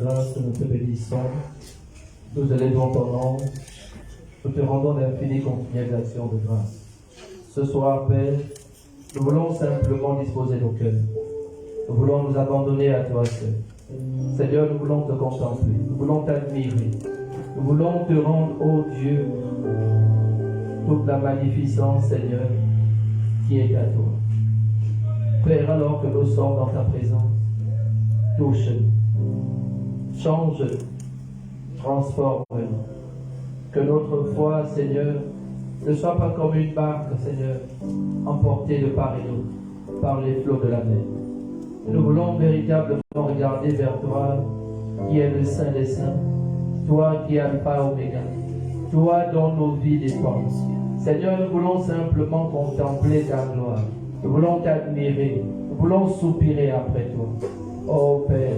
grâce, nous te bénissons, nous élevons ton nom, nous te rendons d'infinies continuations de grâce. Ce soir, Père, nous voulons simplement disposer nos cœurs. Nous voulons nous abandonner à toi seul. Seigneur, nous voulons te contempler, nous voulons t'admirer, nous voulons te rendre, ô Dieu, toute la magnificence, Seigneur, qui est à toi. Père, alors que nous sommes dans ta présence, touche-nous, change-nous, transforme-nous. Que notre foi, Seigneur, ne soit pas comme une barque, Seigneur, emportée de part et d'autre par les flots de la mer. Nous voulons véritablement regarder vers toi, qui est le Saint des Saints, toi qui es Alpha Oméga, toi dont nos vies dépendent. Seigneur, nous voulons simplement contempler ta gloire. Nous voulons t'admirer. Nous voulons soupirer après toi. Oh Père,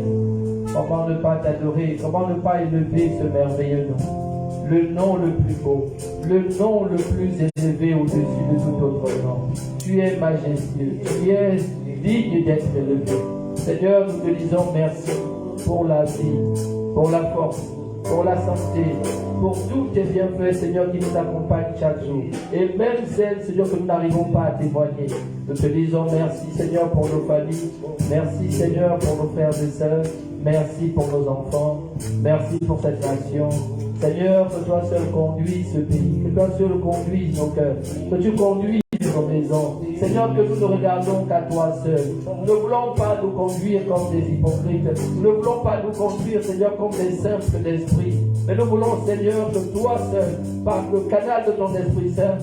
comment ne pas t'adorer, comment ne pas élever ce merveilleux nom, le nom le plus beau, le nom le plus élevé au-dessus de tout autre nom. Tu es majestueux, tu es digne d'être élevé. Seigneur, nous te disons merci pour la vie, pour la force, pour la santé, pour tous tes bienfaits, Seigneur, qui nous accompagnent chaque jour. Et même celles, Seigneur, que nous n'arrivons pas à témoigner. Nous te disons merci, Seigneur, pour nos familles. Merci, Seigneur, pour nos frères et sœurs. Merci pour nos enfants. Merci pour cette nation. Seigneur, que toi seul conduis ce pays. Que toi seul conduis nos cœurs. Que tu conduis nos maisons. Seigneur, que nous ne regardons qu'à toi seul. Nous ne voulons pas nous conduire comme des hypocrites. Nous ne voulons pas nous conduire, Seigneur, comme des simples d'esprit. Mais nous voulons, Seigneur, que toi seul, par le canal de ton Esprit Saint,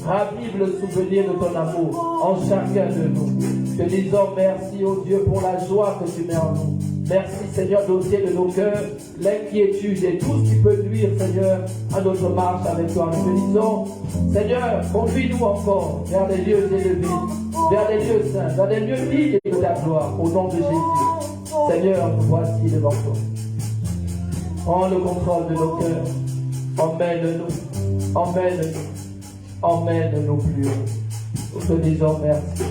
ravive le souvenir de ton amour en chacun de nous. Te disons merci, ô Dieu, pour la joie que tu mets en nous. Merci, Seigneur, d'ôter de nos cœurs l'inquiétude et tout ce qui peut nuire, Seigneur, à notre marche avec toi. Nous te disons, Seigneur, conduis-nous encore vers les lieux élevés, vers les lieux saints, vers les lieux dignes de ta gloire, au nom de Jésus. Seigneur, nous voici devant toi. Prends le contrôle de nos cœurs. Emmène-nous, emmène-nous, emmène-nous plus haut. Nous te disons merci.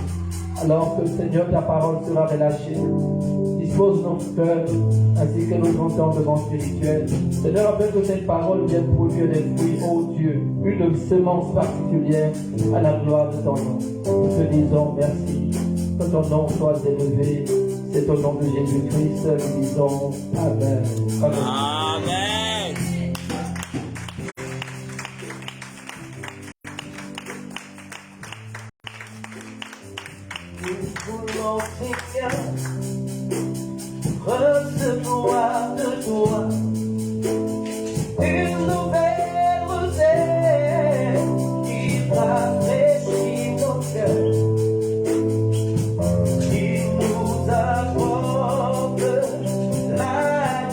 Alors que, Seigneur, ta parole sera relâchée. Dispose nos cœurs ainsi que nos entendements spirituels. Seigneur, afin que cette parole vienne produire des fruits, ô Dieu, une semence particulière à la gloire de ton nom. Nous te disons merci. Que ton nom soit élevé. C'est au nom de Jésus-Christ que nous disons Amen. Amen. Amen. Nous voulons, Seigneur, recevoir de toi une nouvelle recette qui rafraîchit nos cœurs, qui nous apporte la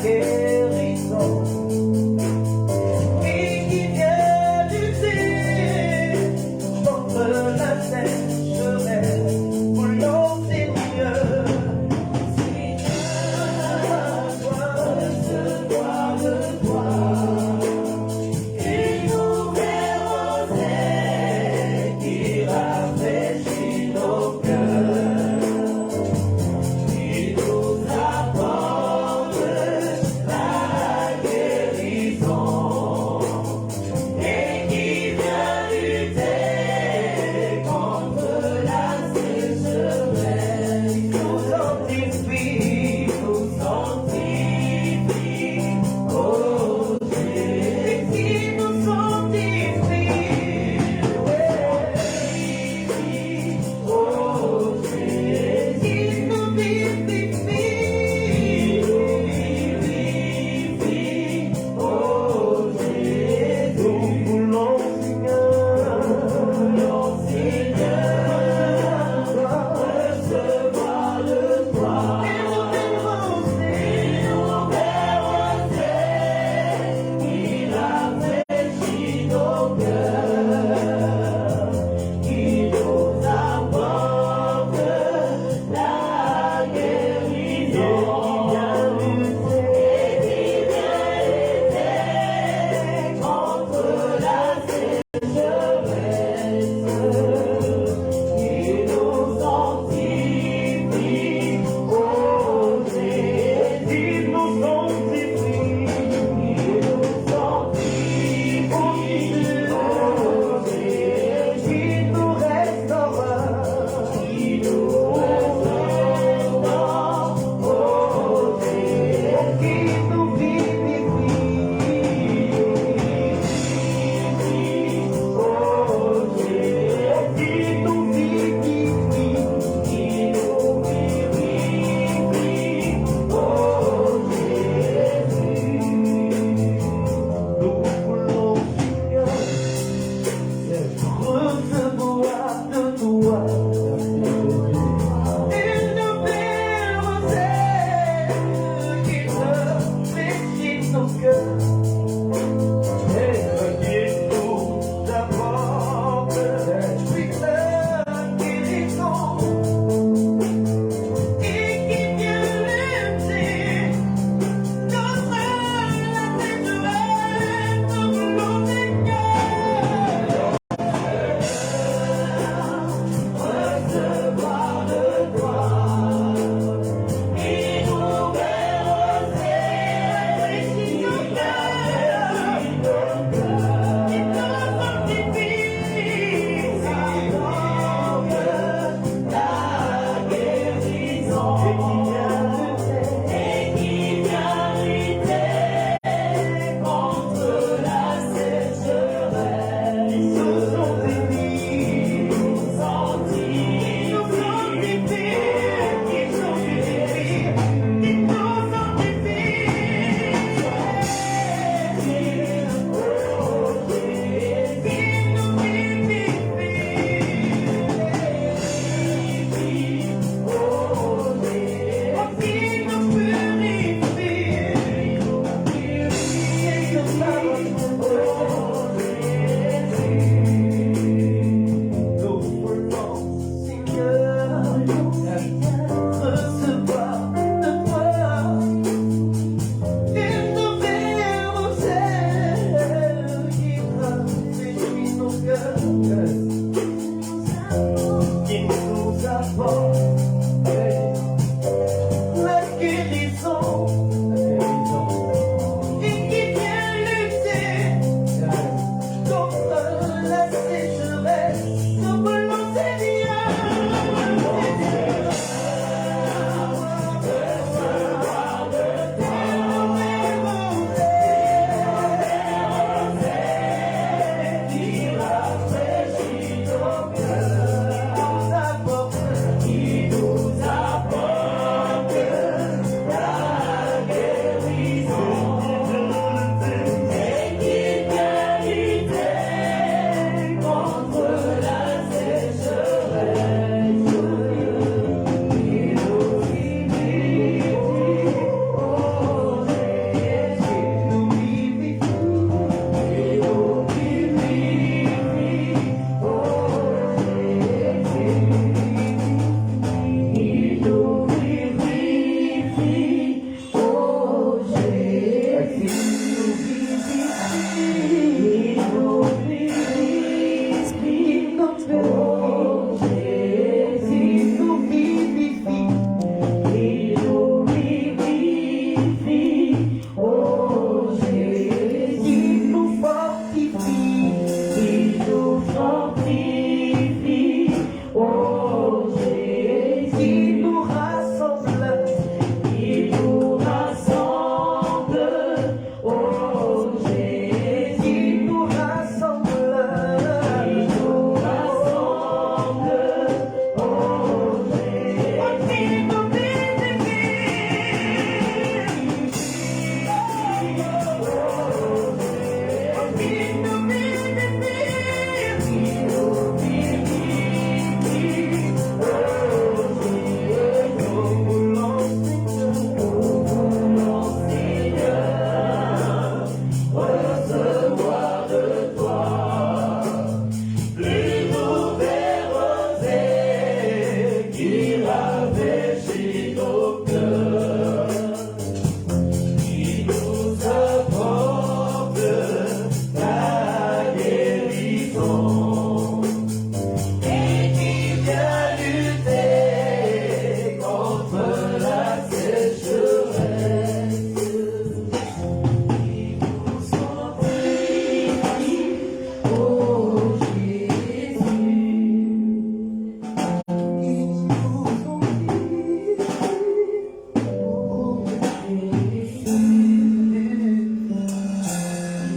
guérison et qui vient lutter contre la sécheresse. Voulons, Seigneur, unifie, oh Jésus, qui nous rassemble, oh Jésus, qui nous rassemble, oh Jésus,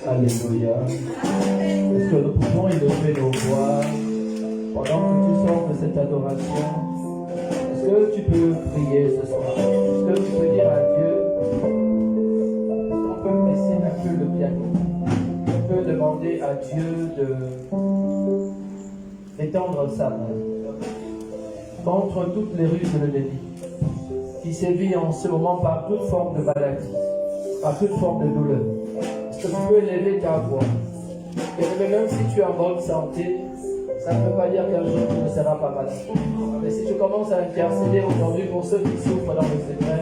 Alléluia. Est-ce que nous pouvons élever nos voix pendant que tu sors de cette adoration? Est-ce que tu peux prier ce soir? Est-ce que tu peux dire à Dieu? Est-ce qu'on peut presser un peu le piano? On peut demander à Dieu d'étendre sa main contre toutes les ruses de l'ennemi qui sévit en ce moment par toute forme de maladie, par toute forme de douleur. Est-ce que tu peux élever ta voix? Et même si tu es en bonne santé, ça ne veut pas dire qu'un jour tu ne seras pas malade. Mais si tu commences à intercéder aujourd'hui pour ceux qui souffrent dans le secret,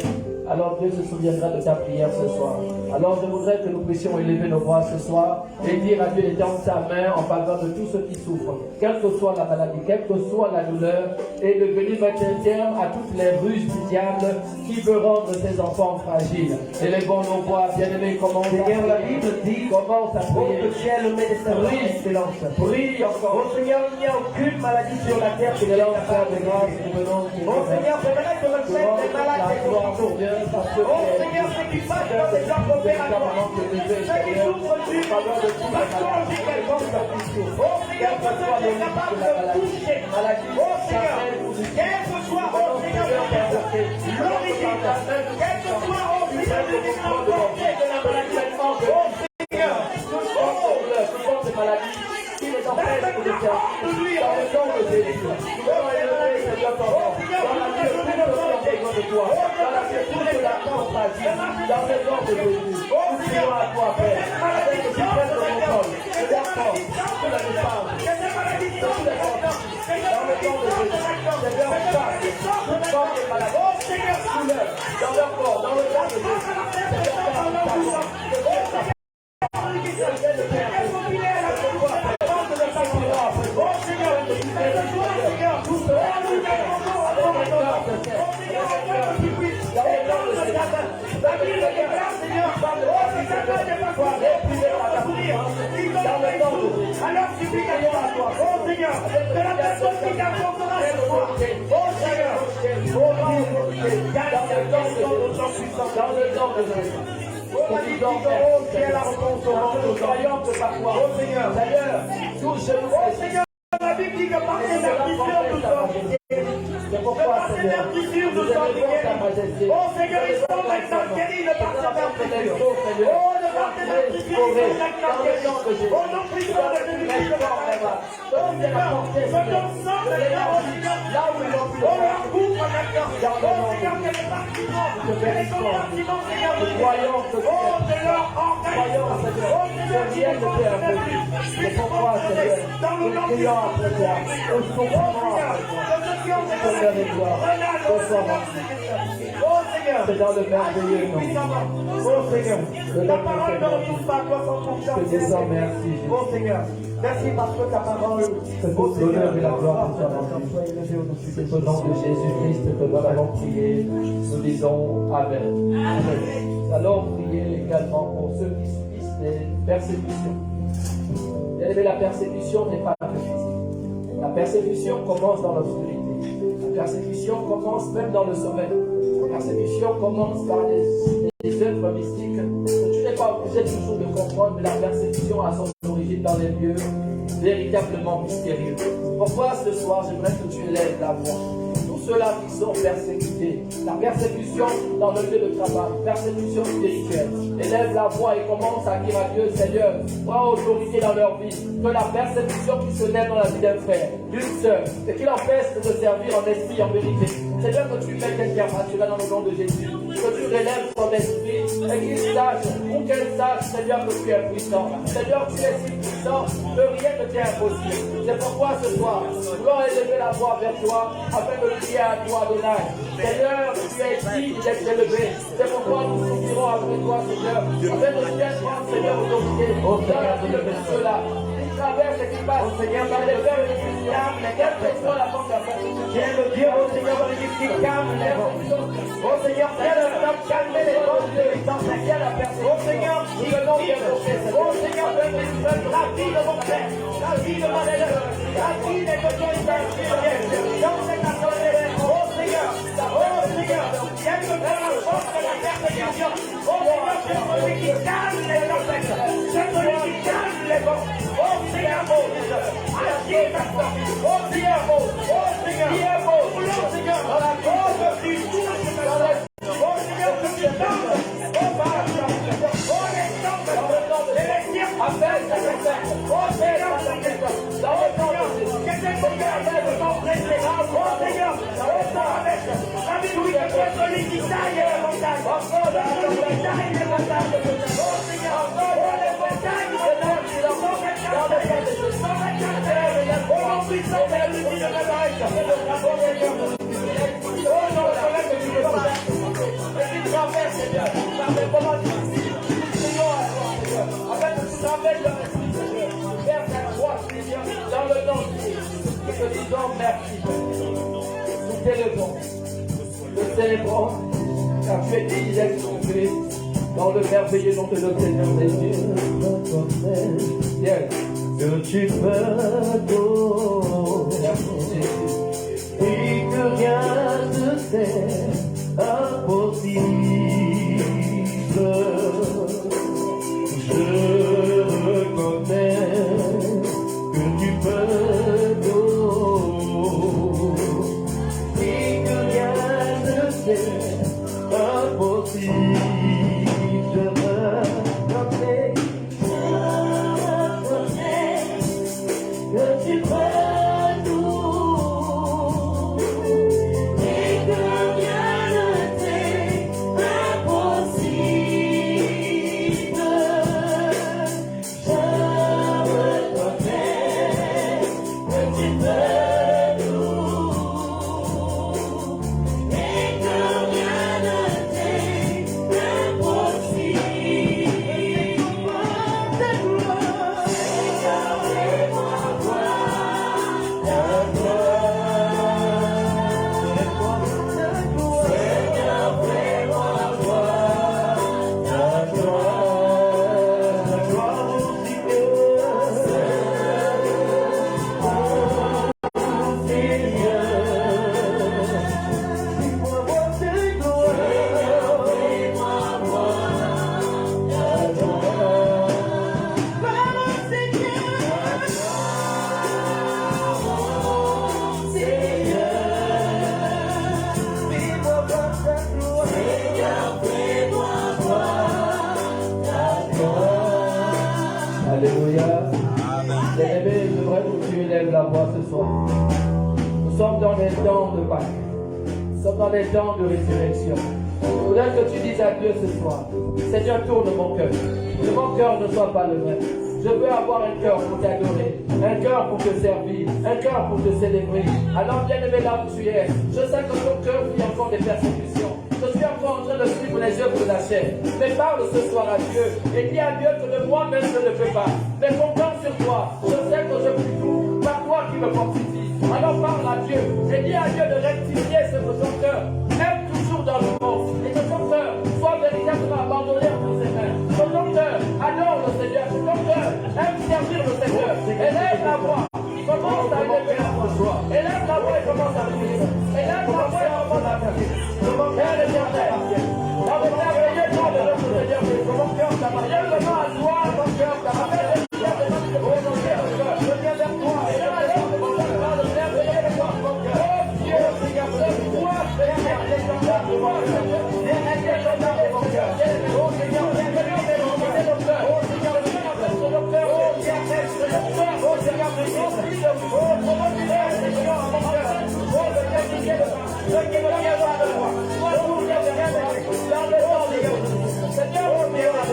alors Dieu se souviendra de ta prière ce soir. Alors je voudrais que nous puissions élever nos voix ce soir et dire à Dieu d'étendre sa main en faveur de tous ceux qui souffrent, quelle que soit la maladie, quelle que soit la douleur, et de venir mettre un terme à toutes les ruses du diable qui veut rendre ses enfants fragiles. Élevons nos voix, bien-aimés, commence à prier. La Bible dit, Commence à oh, prier. que tu es le médecin par excellence. Prie encore. Oh Seigneur, il n'y a aucune maladie sur la terre qui est Seigneur, Père capable de de grâce, guérir. nous venons te Oh Seigneur, j'aimerais te remettre les malades et les guéris. Oh Seigneur, ce qui passe dans ces gens opératoires, ceux qui souffrent du pathologie quelconque. Oh Seigneur, que tu es capable de toucher. Oh Seigneur, quel que soit, oh Seigneur, l'origine, quel que soit, oh Seigneur, l'élément porté de la maladie. Oh Seigneur, toute maladie qui les empêche de faire dans le nom de Jésus. Nous allons élever Seigneur ton nom. Dans la vie de tous les gens besoin de toi. Dans la vie de tous les gens fragile. Dans le nom de Jésus. Nous prions à toi, Père. Avec que tu prennes le contrôle. De la force, de la défense, de tous les forces. Dans le nom de Jésus. Seigneur, passe toute forme de maladie. Oh Seigneur, douleur. Dans leur corps, dans le nom de Jésus. Seigneur, passe. Alors supplication à toi, oh Seigneur, de la personne qui t'apportera ce soir, oh Seigneur, oh Dans le nom de Jésus. Oh Seigneur, la réponse au monde, nous croyons que par toi, oh Seigneur, d'ailleurs, touche-nous, oh Seigneur, la Bible dit que par tes meurtrissures nous sommes guéris. c'est pourquoi, Par tes Seigneur, meurtrissures nous nous sommes élevons ta guéris. majesté. Oh Seigneur, ils sont maintenant guéris de par tes meurtrissures. Oh, de par tes meurtrissures, ils sont maintenant guéris. Oh, non, puissant de Jésus, de par tes mains. Oh Seigneur, que ton sang maintenant, oh Seigneur, là où ils ont pu oh leur couvre maintenant. Oh Seigneur, que les partisans, que les compartiments, Seigneur, nous croyons que oh, de leur organe, croyons, oh Seigneur, Seigneur, que rien ne peut imposer. C'est pourquoi, Seigneur, dans le nous nom prions après toi, au souffrement après toi. Seigneur et gloire, oh Seigneur, c'est dans le merveilleux nom. oh Seigneur, ta parole ne retourne pas à toi sans Je confiance. te disons merci, Jésus. Oh Seigneur, merci parce que ta parole, Que oh toute Seigneur, l'honneur et la gloire te soient rendues. C'est au nom de Jésus-Christ que nous allons prier. Nous disons Amen. Nous allons prier également pour ceux qui subissent des persécutions. Bien-aimé, la persécution n'est pas que physique. La persécution commence dans l'obscurité. La persécution commence même dans le sommeil. La persécution commence par des œuvres mystiques. Tu n'es pas obligé toujours de comprendre, mais la persécution a son origine dans les lieux véritablement mystérieux. Pourquoi ce soir, j'aimerais que tu élèves la voix. Tous ceux-là qui sont persécutés, la persécution dans le lieu de travail, persécution spirituelle, élève la voix et commence à dire à Dieu, Seigneur, prends autorité dans leur vie, que la persécution qui se lève dans la vie d'un frère, d'une sœur, et qu'il empêche de te servir en esprit, en vérité. Seigneur, que tu mettes intervention dans le nom de Jésus, que tu relèves ton esprit, et qu'il sache, ou qu'elle sache, Seigneur, que tu es puissant. Seigneur, tu es si puissant que rien ne t'est impossible. C'est pourquoi ce soir, nous voulons élever la voix vers toi, afin de prier à toi, Adonai. Seigneur, tu es digne d'être élevé. C'est pourquoi nous soupirons après toi, Seigneur, afin de bien prendre, Seigneur, autorité dans la vie de ceux-là. Traverse et qui passe, Seigneur, dans les heures les plus calmes, quelle que soit la force de la persécution. Viens le Dieu, oh Seigneur, dans les qui calme les forces. Oh Seigneur, viens le temps calmer les forces de l'essence, viens la persécution. Oh Seigneur, qui le nom vient au fait. Oh Seigneur, la vie de mon frère, la vie de ma élève, la vie des besoins essentiels, dans cette assemblée. Oh Seigneur, viens me faire la force de la persécution. Oh Seigneur, c'est celui qui calme les forces, c'est celui qui calme les forces. Oh Seigneur, agis maintenant. Oh Seigneur, oh Seigneur, dans la cause de Christ, oh Seigneur, que tu donnes, oh Père, oh les hommes, les tiers, appelle ta personne, oh Seigneur, dans le nom de Jésus, que cette prière de ton précédent, oh Seigneur, oh avec la vie de celui qui taille les montagnes, oh celui qui taille les montagnes, oh Seigneur, oh les montagnes, dans le nom de Jésus, nous te disons merci. Nous t'élevons, nous célébrons, car tu es digne d'être sauvé dans le merveilleux nom de notre Seigneur Jésus. Yes. Que tu pardonnes et que rien ne t'est impossible. Je reconnais que tu pardonnes et que rien ne t'est impossible. Alléluia. Bien-aimé, je voudrais que tu élèves la voix ce soir. Nous sommes dans les temps de Pâques. Nous sommes dans les temps de résurrection. Je voudrais que tu dises à Dieu ce soir, Seigneur, tourne mon cœur. Que mon cœur ne soit pas le même. Je veux avoir un cœur pour t'adorer, un cœur pour te servir, un cœur pour te célébrer. Alors, bien-aimé, là où tu es, je sais que ton cœur vit encore des persécutions. Je suis encore en train de suivre les œuvres de la chair. Mais parle ce soir à Dieu et dis à Dieu que de moi-même je ne peux pas. Mais compte sur toi. Je sais que je puis tout par toi qui me fortifie. Alors parle à Dieu et dis à Dieu de rectifier ce que ton cœur aime toujours dans le monde. Et que ton cœur soit véritablement abandonné entre ses mains. Que ton cœur adore le Seigneur. Que ton cœur aime servir Élève la voix. Commence à élever la voix. Élève la voix et commence à prier. Élève la voix et commence à prier. Père l'éternel, dans le merveilleux nom de notre Seigneur Jésus, mon cœur t'appartient. Lève le nom à toi, mon cœur t'appartient. Mon cœur, je viens vers toi. Et là, dans le merveilleux nom de mon cœur. Oh Dieu, Seigneur, toi, Seigneur, les gens de moi, les ingrédients de mon cœur. Oh Seigneur, les ingrédients de mon cœur. Oh Seigneur, le Seigneur, oh Seigneur, oh Seigneur, oh Seigneur, oh comment tu es, Seigneur, mon cœur. Oh Seigneur, qui est le Dieu qui me vient voir de moi. Moi, tout vient de rien dans le nom de Dieu. Seigneur, oh Dieu, oh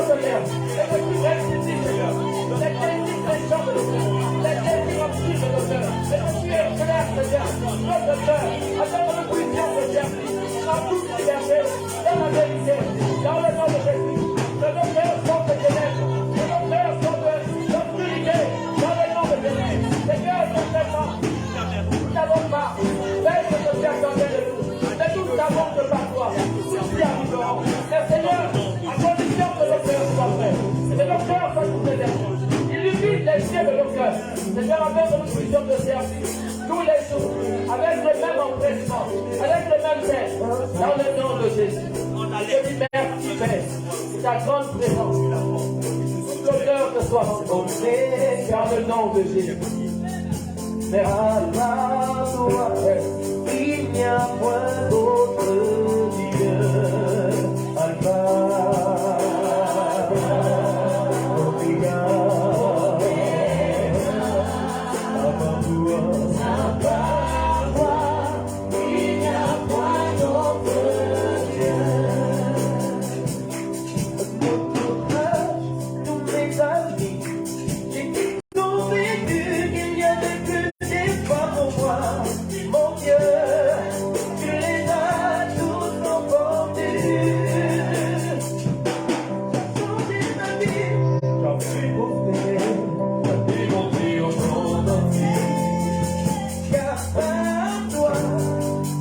Seigneur, et que tu ressuscites, Seigneur. Les critiques des gens de nos cœurs, les critiques obscures de nos cœurs, et que tu éclaires, Seigneur, notre cœur, afin que nous puissions te servir en toute liberté, dans la vérité, dans le nom de Jésus. Que nos cœurs sont de ténèbres, que nos cœurs sont d'obscurité, dans le nom de Jésus. Seigneur, nous t'aimons, nous n'avons pas fait ce que tu attendais de nous, mais nous savons que par toi, nous y arriverons. Mais Seigneur, à condition que nos cœurs soient prêts, que nos cœurs soient tout éternels. Illumine les yeux de nos cœurs. Seigneur, afin que nous puissions te servir tous les jours, avec le même empressement, avec le même zèle, dans le nom de Jésus. Je dis merci, Père, pour ta grande présence. Que l'honneur te soit rendu, dans le nom de Jésus. Merci. Il n'y a point d'autre Dieu. Alpha, Omega, avant toi, il n'y a point d'autre Dieu. Tous mes amis, j'ai convaincu qu'il n'y avait que des fois pour moi. Mon Dieu, tu les as tous emportés. Sont des amis, j'en suis bouffé, ils m'ont pris au monde entier. Car par toi,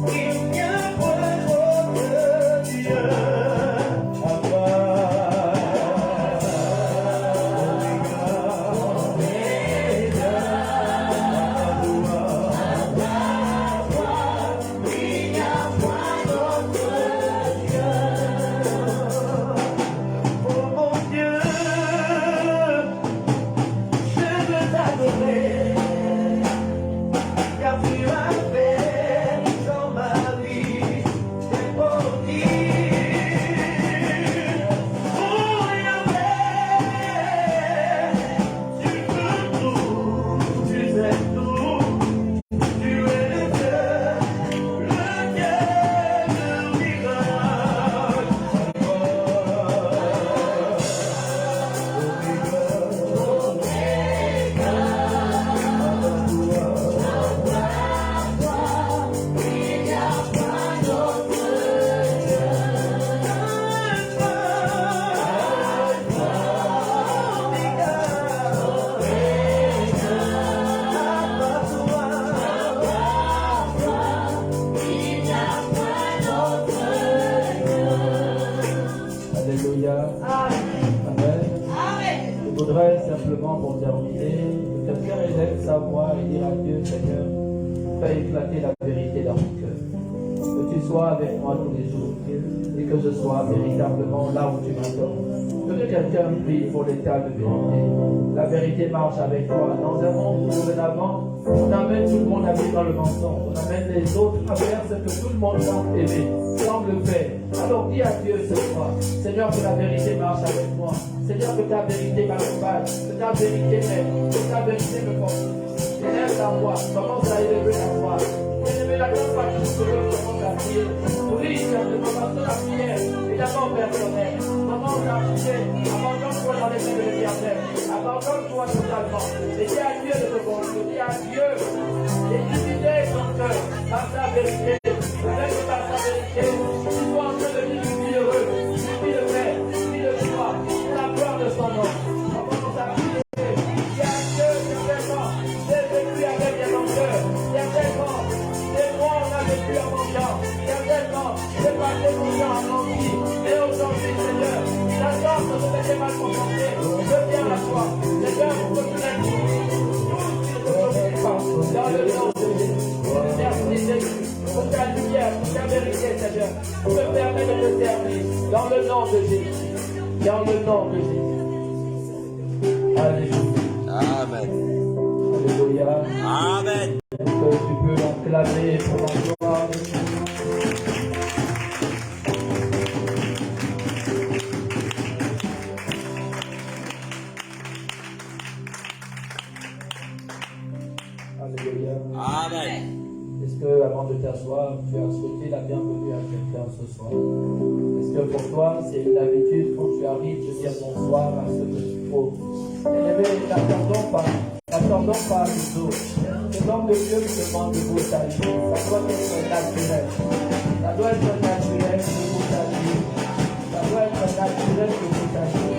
il n'y a point d'autre Dieu. Alpha, Omega, il n'y a point d'autre Dieu. Oh mon Dieu, je veux t'adorer, car tu as fait dans ma vie des prodiges. Oh Yahweh, tu peux tout, tu sais tout, tu es le Dieu de miracles. Alléluia. Amen. Je voudrais simplement, pour terminer, que quelqu'un élève sa voix et dire à Dieu, Seigneur, fais éclater la vérité dans mon cœur. Que tu sois avec moi tous les jours et que je sois véritablement là où tu m'attends. Que quelqu'un prie pour l'état de vérité. La vérité marche avec toi. Dans un monde où dorénavant, on amène tout le monde à vivre dans le mensonge. On amène les autres à faire ce que tout le monde semble aimer, semble faire. Alors dis à Dieu ce soir, Seigneur, que la vérité marche avec moi. Seigneur, que ta vérité m'accompagne, que ta vérité m'aide, que ta vérité me fortifie. Élève ta voix, commence à élever ta voix. Élever la grande partie que l'on commence à prier. Oui, commence la prière, et d'abord personnelle. Commence à prier, abandonne-toi dans les mains de l'Éternel. Abandonne-toi totalement. Et dis à Dieu de te conduire, dis à Dieu d'illuminer ton cœur par sa vérité. Avec par sa vérité, tu sois en train de vivre une vie heureuse, une vie de paix, une vie de joie, pour la gloire de son nom. Commence à prier. Dis à Dieu, certainement, j'ai vécu avec des longueurs, certainement, des mois on a vécu en mon temps, certainement, j'ai passé mon temps à mentir, mais aujourd'hui, Seigneur, la sorte de m'était mal comporté, je viens à toi, Seigneur, pour que tu me permet de te servir. Dans le nom de Jésus. Dans le nom de Jésus. Alléluia. Amen. Alléluia. Amen. Que tu peux l'acclamer pour la gloire de Dieu. Alléluia. Amen. Est-ce que, avant de t'asseoir, tu as souhaité la bienvenue à quelqu'un ce soir? Est-ce que pour toi, c'est une habitude quand tu arrives de dire bonsoir à ceux que tu trouves? N'attendons pas les autres. C'est l'homme de Dieu qui demande de vous saluer. Ça doit être naturel. Ça doit être naturel de vous saluer. Ça doit être naturel de vous saluer.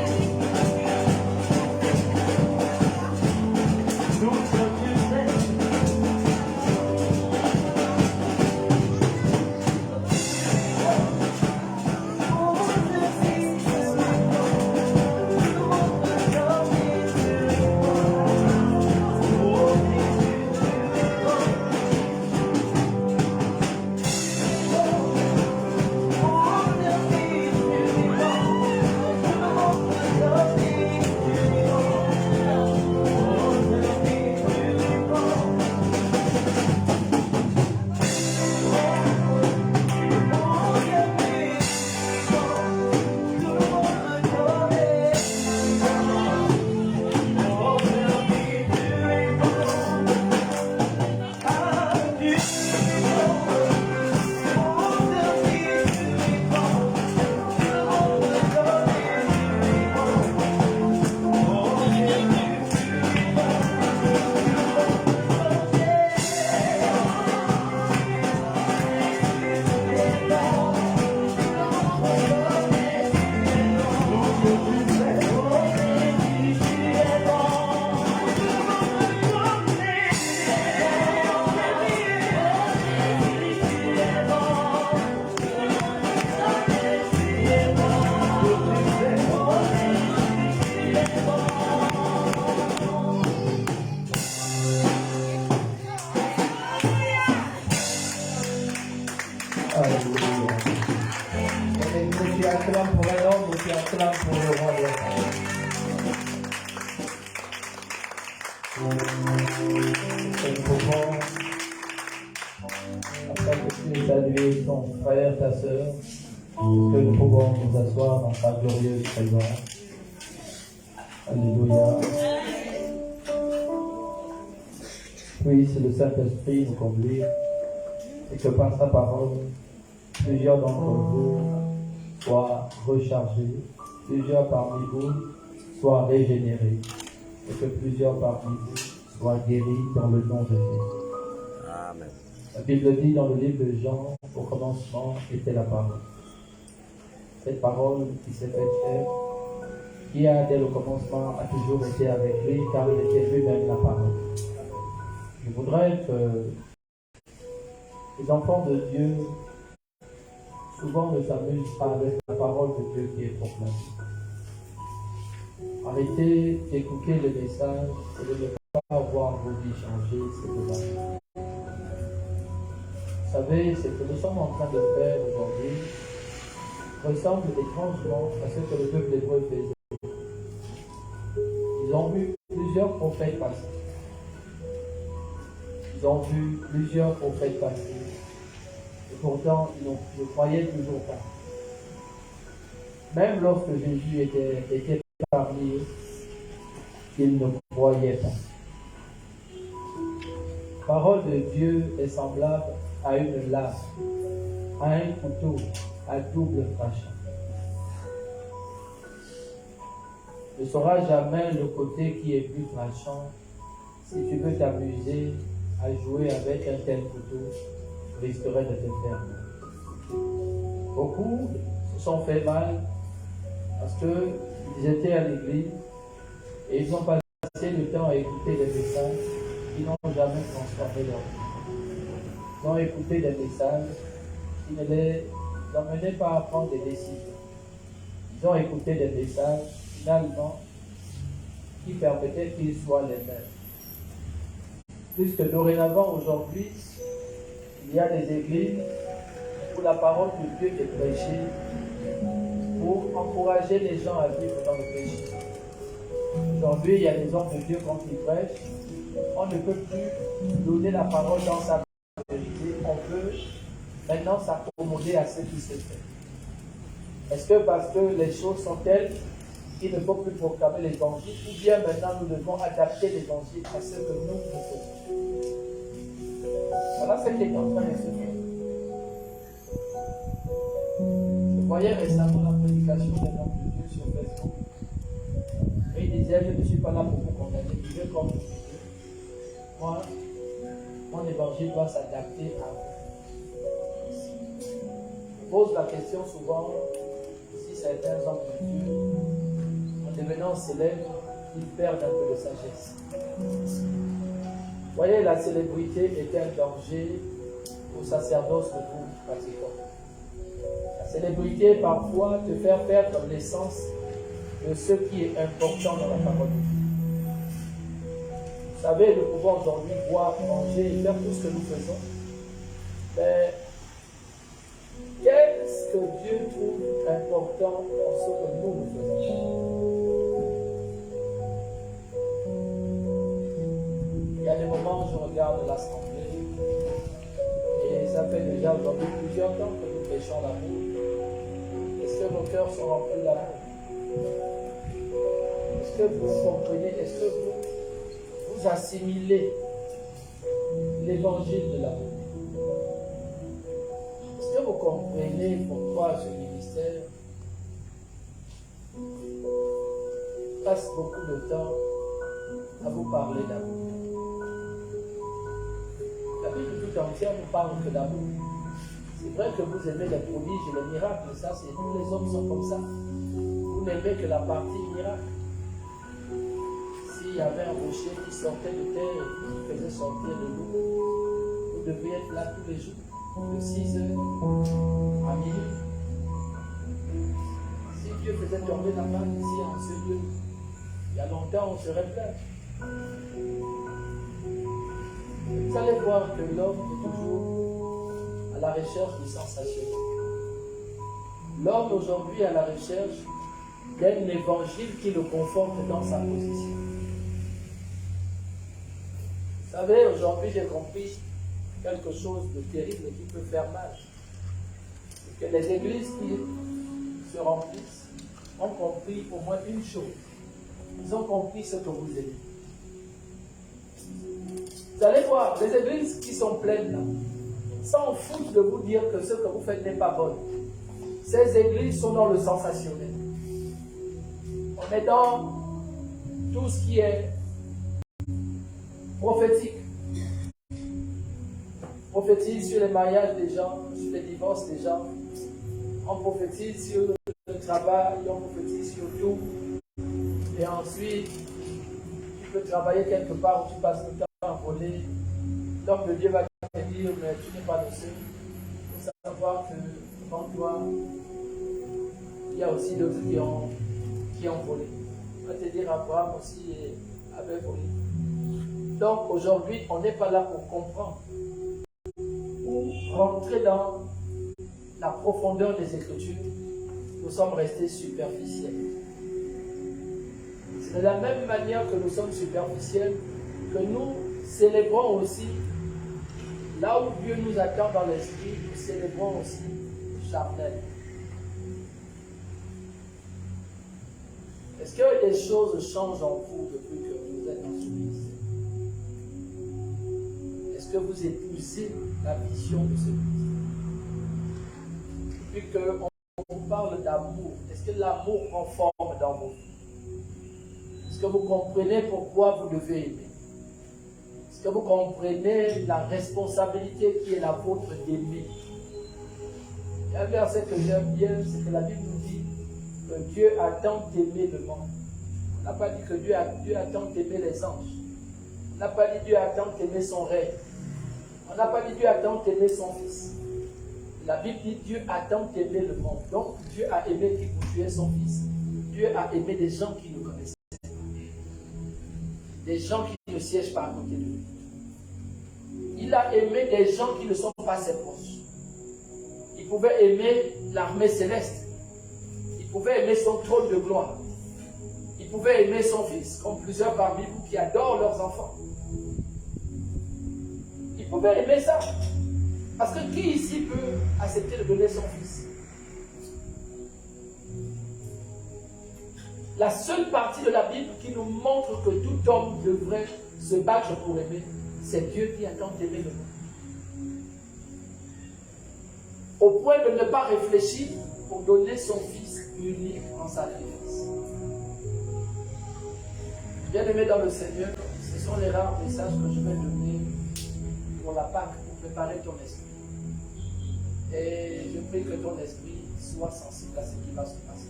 Ta sœur, que nous pouvons nous asseoir dans ta glorieuse présence. Alléluia. Puisse le Saint-Esprit nous conduire et que par sa parole, plusieurs d'entre vous soient rechargés, plusieurs parmi vous soient régénérés et que plusieurs parmi vous soient guéris dans le nom de Jésus. Amen. La Bible dit dans le livre de Jean, au commencement était la parole. Cette parole qui s'est faite chair, qui a dès le commencement a toujours été avec lui, car il était lui-même la parole. Je voudrais que les enfants de Dieu souvent ne s'amusent pas avec la parole de Dieu qui est proclamée. Arrêtez d'écouter le message et de ne pas voir vos vies changer, c'est dommage. Vous savez, ce que nous sommes en train de faire aujourd'hui ressemble étrangement à ce que le peuple hébreu faisait. Ils ont vu plusieurs prophètes passer. Ils ont vu plusieurs prophètes passer. Et pourtant, ils ne croyaient toujours pas. Même lorsque Jésus était parmi eux, ils ne croyaient pas. La parole de Dieu est semblable à une lame, à un couteau à double tranchant. Ne sera jamais le côté qui est plus tranchant. Si tu veux t'amuser à jouer avec un tel couteau, tu risquerais de te faire mal. Beaucoup se sont fait mal parce qu'ils étaient à l'église et ils ont passé le temps à écouter des messages qui n'ont jamais transformé leur vie. Ils ont écouté des messages qui ne les amenaient pas à prendre des décisions. Ils ont écouté des messages, finalement, qui permettaient qu'ils soient les mêmes. Puisque dorénavant, aujourd'hui, il y a des églises où la parole de Dieu est prêchée pour encourager les gens à vivre dans le péché. Aujourd'hui, il y a des hommes de Dieu quand ils prêchent, on ne peut plus donner la parole dans sa vérité, on peut maintenant s'accommoder à ce qui se fait. Est-ce que parce que les choses sont telles qu'il ne faut plus proclamer l'évangile, ou bien maintenant nous devons adapter l'évangile à ce que nous faisons? Voilà ce qui est en train de se faire. Je voyais récemment la prédication d'un homme de Dieu sur Facebook. Et il disait, je ne suis pas là pour vous condamner, Dieu comme Dieu. Moi, mon évangile doit s'adapter à vous. Je pose la question souvent, si certains hommes de Dieu, en devenant célèbres, ils perdent un peu de sagesse. Vous voyez, la célébrité est un danger au sacerdoce que vous pratiquez. La célébrité, parfois, te fait perdre l'essence de ce qui est important dans la parole de Dieu. Vous savez, nous pouvons aujourd'hui boire, manger et faire tout ce que nous faisons. Mais qu'est-ce que Dieu trouve important dans ce que nous faisons? Il y a des moments où je regarde l'assemblée et ça fait déjà aujourd'hui plusieurs temps que nous prêchons l'amour. Est-ce que nos cœurs sont remplis d'amour? Est-ce que vous comprenez? Est-ce que vous assimilez l'évangile de l'amour? Est-ce que vous comprenez pourquoi ce ministère passe beaucoup de temps à vous parler d'amour? La Bible tout entière ne parle que d'amour. C'est vrai que vous aimez les prodiges et les miracles, ça c'est tous les hommes sont comme ça. Vous n'aimez que la partie miracle. S'il y avait un rocher qui sortait de terre et qui faisait sortir de l'eau, vous devriez être là tous les jours, de 6 heures à minuit. Si Dieu faisait tomber la main ici en ce lieu, il y a longtemps on serait plein. Vous allez voir que l'homme est toujours à la recherche du sensationnel. L'homme aujourd'hui est à la recherche d'un évangile qui le conforte dans sa position. Vous savez, aujourd'hui j'ai compris quelque chose de terrible qui peut faire mal. C'est que les églises qui se remplissent ont compris au moins une chose. Ils ont compris ce que vous aimez. Vous allez voir, les églises qui sont pleines là, s'en foutent de vous dire que ce que vous faites n'est pas bon. Ces églises sont dans le sensationnel. On est dans tout ce qui est prophétique. On prophétise sur les mariages des gens, sur les divorces des gens. On prophétise sur le travail, on prophétise sur tout. Et ensuite, tu peux travailler quelque part où tu passes le temps à voler. Donc le Dieu va te dire, mais tu n'es pas le seul. Il faut savoir que devant toi, il y a aussi d'autres qui ont volé. On va te dire, Abraham aussi avait volé. Donc aujourd'hui, on n'est pas là pour comprendre ou rentrer dans la profondeur des Écritures. Nous sommes restés superficiels. C'est de la même manière que nous sommes superficiels que nous célébrons aussi là où Dieu nous attend dans l'esprit, nous célébrons aussi charnel. Est-ce que les choses changent en vous depuis que vous êtes en Suisse? Est-ce que vous épousez la vision de ce Christ? Depuis qu'on vous parle d'amour, est-ce que l'amour prend forme dans vos vies? Est-ce que vous comprenez pourquoi vous devez aimer? Est-ce que vous comprenez la responsabilité qui est la vôtre d'aimer? Il y a un verset que j'aime bien, c'est que la Bible nous dit que Dieu a tant aimé le monde. On n'a pas dit que Dieu a tant aimé les anges. On n'a pas dit Dieu a tant aimé son règne. On n'a pas dit Dieu a tant aimé son fils. La Bible dit Dieu a tant aimé le monde. Donc Dieu a aimé qui vous tuez son fils. Dieu a aimé des gens qui le connaissaient. Des gens qui ne siègent pas à côté de lui. Il a aimé des gens qui ne sont pas ses proches. Il Il pouvait aimer l'armée céleste. Il pouvait aimer son trône de gloire. Il pouvait aimer son fils, comme plusieurs parmi vous qui adorent leurs enfants. Il pouvait aimer ça. Parce que qui ici peut accepter de donner son fils? La seule partie de la Bible qui nous montre que tout homme devrait se battre pour aimer, c'est Dieu qui a tant aimé le monde. Au point de ne pas réfléchir pour donner son fils unique en sacrifice. Bien-aimé dans le Seigneur, ce sont les rares messages que je vais donner pour la Pâque, pour préparer ton esprit. Et je prie que ton esprit soit sensible à ce qui va se passer.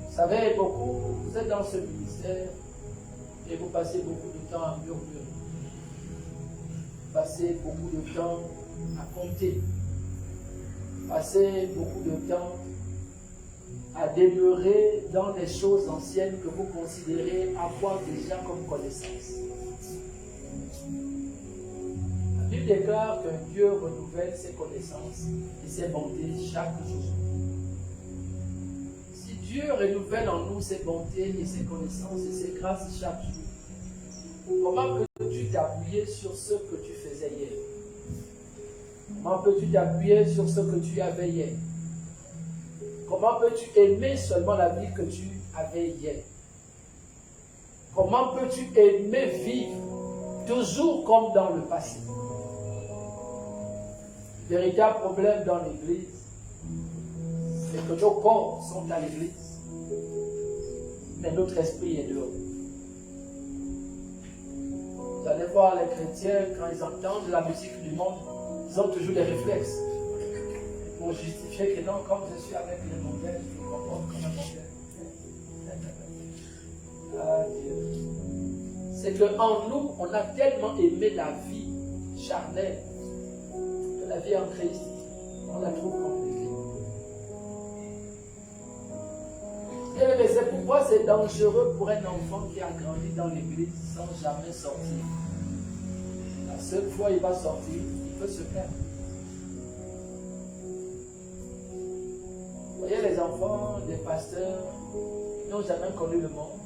Vous savez, beaucoup, vous êtes dans ce ministère et vous passez beaucoup de temps à murmurer. Vous passez beaucoup de temps à compter. Vous passez beaucoup de temps à demeurer dans les choses anciennes que vous considérez avoir déjà comme connaissance. La Bible déclare qu'un Dieu renouvelle ses connaissances et ses bontés chaque jour. Si Dieu renouvelle en nous ses bontés et ses connaissances et ses grâces chaque jour, comment peux-tu t'appuyer sur ce que tu faisais hier? Comment peux-tu t'appuyer sur ce que tu avais hier? Comment peux-tu aimer seulement la vie que tu avais hier? Comment peux-tu aimer vivre toujours comme dans le passé? Le véritable problème dans l'Église, c'est que nos corps sont à l'Église, mais notre esprit est dehors. Vous allez voir les chrétiens, quand ils entendent la musique du monde, ils ont toujours des réflexes. Pour justifier que non, comme je suis avec les mondains, je me comporte comme un mondain. Ah Dieu. C'est qu'en nous, on a tellement aimé la vie charnelle, que la vie en Christ, on la trouve compliquée. Et c'est pourquoi c'est dangereux pour un enfant qui a grandi dans l'église sans jamais sortir. La seule fois il va sortir, il peut se perdre. Vous voyez les enfants des pasteurs qui n'ont jamais connu le monde.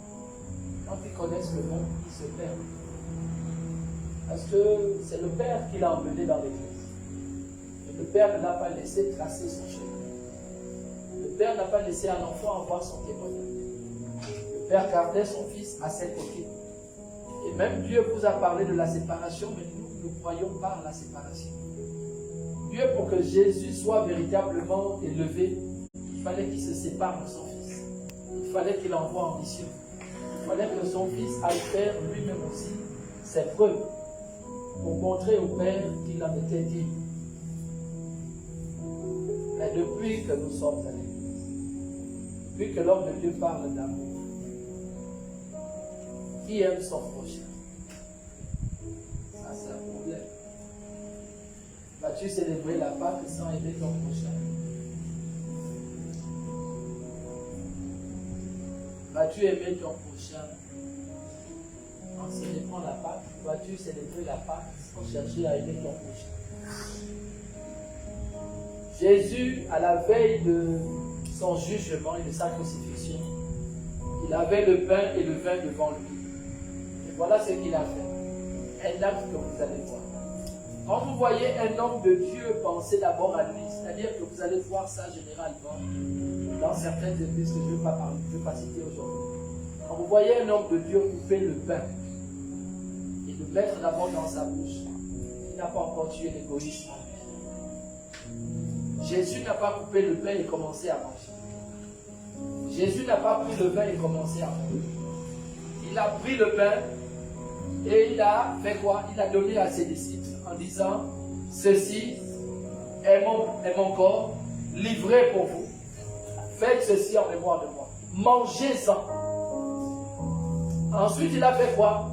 Quand ils connaissent le monde, ils se perdent. Parce que c'est le Père qui l'a emmené dans l'église. Et le Père ne l'a pas laissé tracer son chemin. Le Père n'a pas laissé un enfant avoir son témoignage. Le Père gardait son fils à ses côtés. Et même Dieu vous a parlé de la séparation, mais nous croyons pas à la séparation. Dieu, pour que Jésus soit véritablement élevé, il fallait qu'il se sépare de son fils. Il fallait qu'il envoie en mission. Il fallait que son fils aille faire lui-même aussi ses preuves pour montrer au Père qu'il en était digne. Mais depuis que nous sommes à l'église, depuis que l'homme de Dieu parle d'amour, qui aime son prochain? Ça, c'est un problème. Vas-tu célébrer la Pâque sans aimer ton prochain? Vas-tu aimer ton prochain en célébrant la Pâque? Vas-tu célébrer la Pâque sans chercher à aimer ton prochain? Jésus, à la veille de son jugement et de sa crucifixion, il avait le pain et le vin devant lui. Et voilà ce qu'il a fait. Un acte que vous allez voir. Quand vous voyez un homme de Dieu, pensez d'abord à lui. C'est-à-dire que vous allez voir ça généralement dans certaines églises que je ne vais pas citer aujourd'hui. Quand vous voyez un homme de Dieu couper le pain et le mettre d'abord dans sa bouche, il n'a pas encore tué l'égoïsme en lui. Jésus n'a pas coupé le pain et commencé à manger. Jésus n'a pas pris le pain et commencé à manger. Il a pris le pain et il a fait quoi? Il a donné à ses disciples en disant, ceci est mon corps livré pour vous. Faites ceci en mémoire de moi. Mangez-en. Ensuite, il a fait quoi?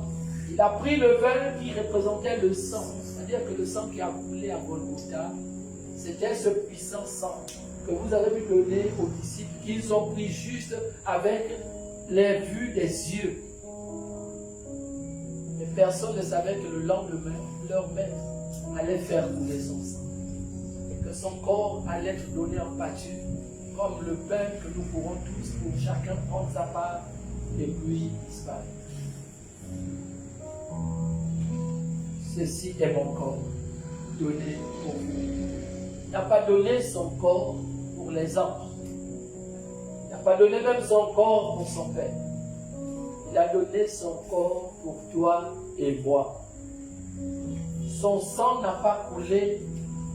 Il a pris le vin qui représentait le sang. C'est-à-dire que le sang qui a coulé à Golgotha, c'était ce puissant sang que vous avez vu donner aux disciples, qu'ils ont pris juste avec les vues des yeux. Mais personne ne savait que le lendemain, leur maître allait faire couler son sang. Que son corps allait être donné en pâture, comme le pain que nous pourrons tous pour chacun prendre sa part et puis disparaître. Ceci est mon corps, donné pour vous. Il n'a pas donné son corps pour les anges. Il n'a pas donné même son corps pour son Père. Il a donné son corps pour toi et moi. Son sang n'a pas coulé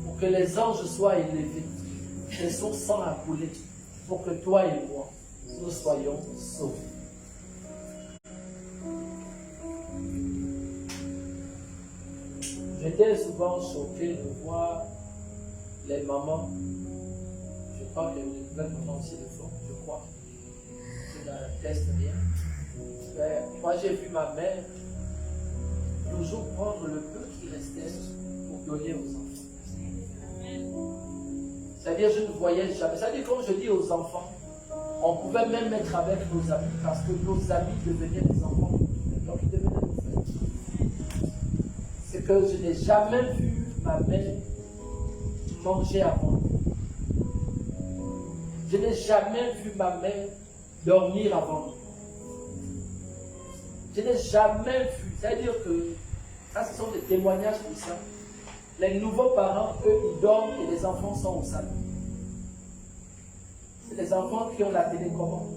pour que les anges soient élevés. Mais son sang a coulé pour que toi et moi, nous soyons sauvés. J'étais souvent choqué de voir les mamans. Je crois que les nouvelles mamans aussi le font, je crois. Je n'atteste rien. Mais moi, j'ai vu ma mère toujours prendre le peu qui restait pour donner aux enfants. C'est-à-dire, je ne voyais jamais. C'est-à-dire, quand je dis aux enfants, on pouvait même être avec nos amis parce que nos amis devenaient des enfants. Donc, ils devenaient nos frères. C'est que je n'ai jamais vu ma mère manger avant nous. Je n'ai jamais vu ma mère dormir avant nous. Je n'ai jamais vu, c'est-à-dire que ça, ce sont des témoignages pour ça. Les nouveaux parents, eux, ils dorment et les enfants sont au salon. C'est les enfants qui ont la télécommande.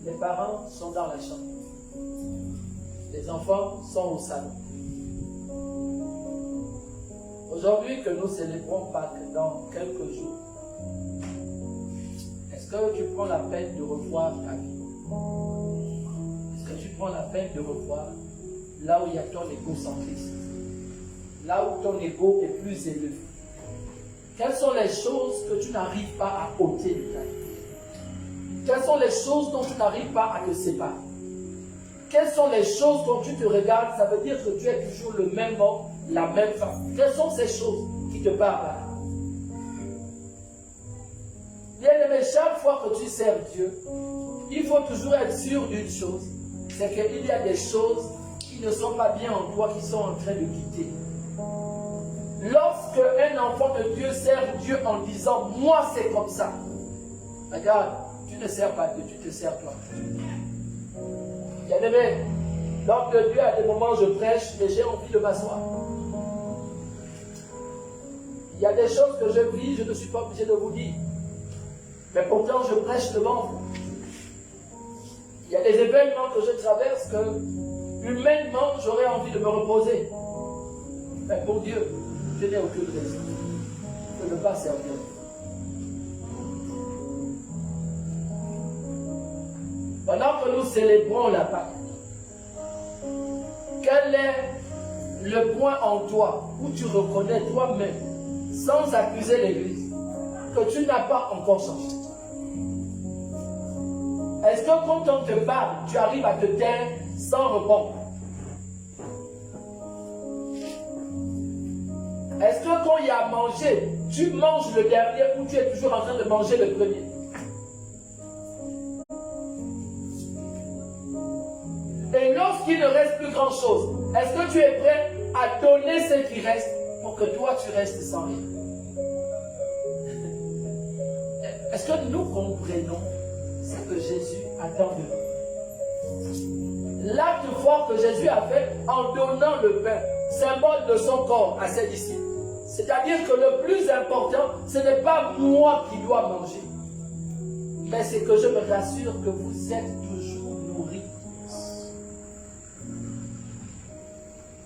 Les parents sont dans la chambre. Les enfants sont au salon. Aujourd'hui que nous célébrons Pâques dans quelques jours, est-ce que tu prends la peine de revoir ta vie? Est-ce que tu prends la peine de revoir là où il y a ton égocentrisme, là où ton ego est plus élevé? Quelles sont les choses que tu n'arrives pas à ôter de ta vie? Quelles sont les choses dont tu n'arrives pas à te séparer? Quelles sont les choses dont tu te regardes? Ça veut dire que tu es toujours le même homme, la même femme. Quelles sont ces choses qui te parlent? Bien-aimé, chaque fois que tu sers Dieu, il faut toujours être sûr d'une chose, c'est qu'il y a des choses qui ne sont pas bien en toi, qui sont en train de quitter. Lorsque un enfant de Dieu sert Dieu en disant « moi c'est comme ça », regarde, tu ne sers pas Dieu, tu te sers toi. Bien-aimé, l'homme de Dieu, à des moments je prêche, mais j'ai envie de m'asseoir. Il y a des choses que je vis, je ne suis pas obligé de vous dire. Mais pourtant, je prêche devant vous. Il y a des événements que je traverse que, humainement, j'aurais envie de me reposer. Mais pour Dieu, je n'ai aucune raison de ne pas servir. Pendant que nous célébrons la Pâque, quel est le point en toi où tu reconnais toi-même, sans accuser l'Église, que tu n'as pas encore changé? Est-ce que quand on te parle, tu arrives à te taire sans répondre? Est-ce que quand il y a à manger, tu manges le dernier ou tu es toujours en train de manger le premier? Et lorsqu'il ne reste plus grand chose, est-ce que tu es prêt à donner ce qui reste pour que toi tu restes sans rien? Est-ce que nous comprenons ce que Jésus attend de nous? L'acte fort que Jésus a fait en donnant le pain, symbole de son corps à ses disciples. C'est-à-dire que le plus important, ce n'est pas moi qui dois manger, mais c'est que je me rassure que vous êtes toujours nourris.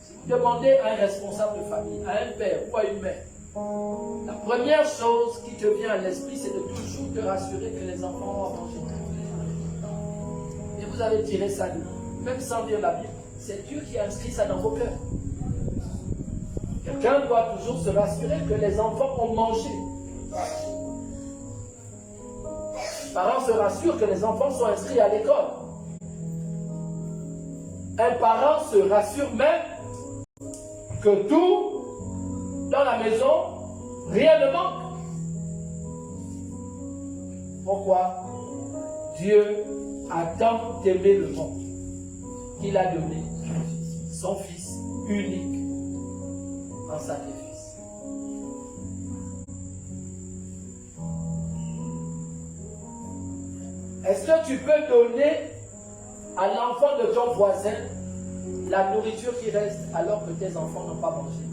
Si vous demandez à un responsable de famille, à un père ou à une mère, la première chose qui te vient à l'esprit, c'est de toujours te rassurer que les enfants vont manger. Et vous avez tiré ça de nous, même sans lire la Bible. C'est Dieu qui a inscrit ça dans vos cœurs. Quelqu'un doit toujours se rassurer que les enfants ont mangé. Les parents se rassurent que les enfants sont inscrits à l'école. Un parent se rassure même que tout dans la maison, rien ne manque. Pourquoi? Dieu a tant aimé le monde qu'il a donné son Fils unique, en sacrifice. Est-ce que tu peux donner à l'enfant de ton voisin la nourriture qui reste alors que tes enfants n'ont pas mangé?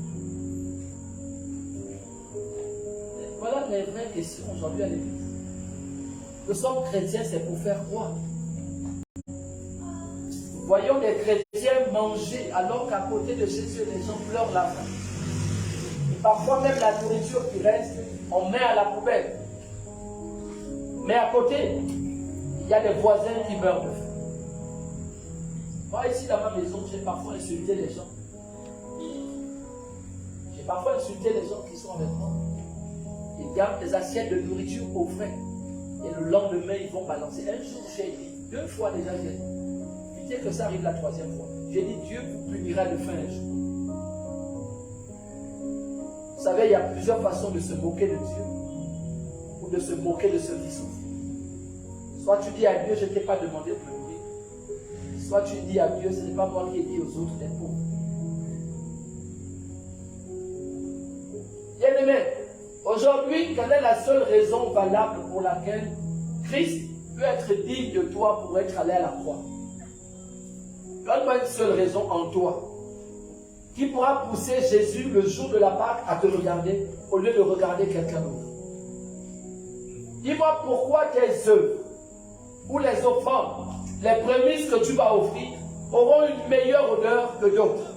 Voilà les vraies questions aujourd'hui à l'église. Nous sommes chrétiens, c'est pour faire quoi? Voyons des chrétiens manger alors qu'à côté de Jésus, les gens pleurent la faim. Et parfois même la nourriture qui reste, on met à la poubelle. Mais à côté, il y a des voisins qui meurent de faim. Moi ici dans ma maison, j'ai parfois insulté les gens. J'ai parfois insulté les gens qui sont avec moi. Ils gardent des assiettes de nourriture au frais. Et le lendemain, ils vont balancer. Un jour, j'ai dit, 2 fois déjà, j'ai dit. Dès que ça arrive la 3e fois, j'ai dit, Dieu vous punira de faim un jour. Vous savez, il y a plusieurs façons de se moquer de Dieu. Ou de se moquer de ceux qui souffrent. Soit tu dis à Dieu, je ne t'ai pas demandé de me nourrir. Soit tu dis à Dieu, ce n'est pas moi qui ai dit aux autres d'être pauvres. Bien-aimé, aujourd'hui, quelle est la seule raison valable pour laquelle Christ peut être digne de toi pour être allé à la croix? Donne-moi une seule raison en toi qui pourra pousser Jésus le jour de la Pâque à te regarder au lieu de regarder quelqu'un d'autre. Dis-moi pourquoi tes œuvres ou les offrandes, les prémices que tu vas offrir auront une meilleure odeur que d'autres.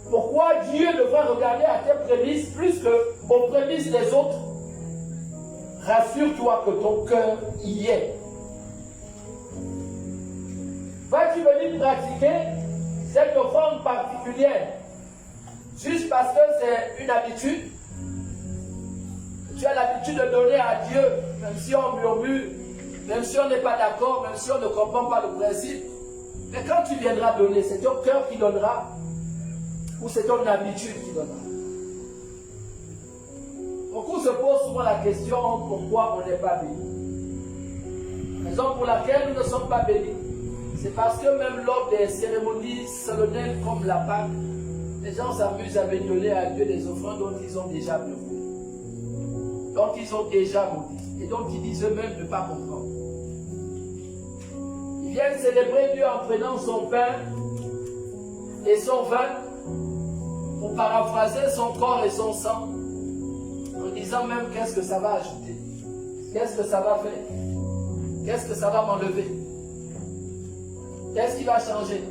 Pourquoi Dieu devra regarder à tes prémices plus qu'aux prémices des autres? Rassure-toi que ton cœur y est. Vas-tu venir pratiquer cette offrande particulière juste parce que c'est une habitude? Tu as l'habitude de donner à Dieu, même si on murmure, même si on n'est pas d'accord, même si on ne comprend pas le principe. Mais quand tu viendras donner, c'est ton cœur qui donnera ou c'est ton habitude qui donnera? Beaucoup se posent souvent la question pourquoi on n'est pas béni. La raison pour laquelle nous ne sommes pas bénis, c'est parce que même lors des cérémonies solennelles comme la Pâque, les gens s'amusent à venir donner à Dieu des offrandes dont ils ont déjà murmuré, dont ils ont déjà maudit et dont ils disent eux-mêmes ne pas comprendre. Ils viennent célébrer Dieu en prenant son pain et son vin, pour paraphraser son corps et son sang, en disant même qu'est-ce que ça va ajouter, qu'est-ce que ça va faire, qu'est-ce que ça va m'enlever, qu'est-ce qui va changer.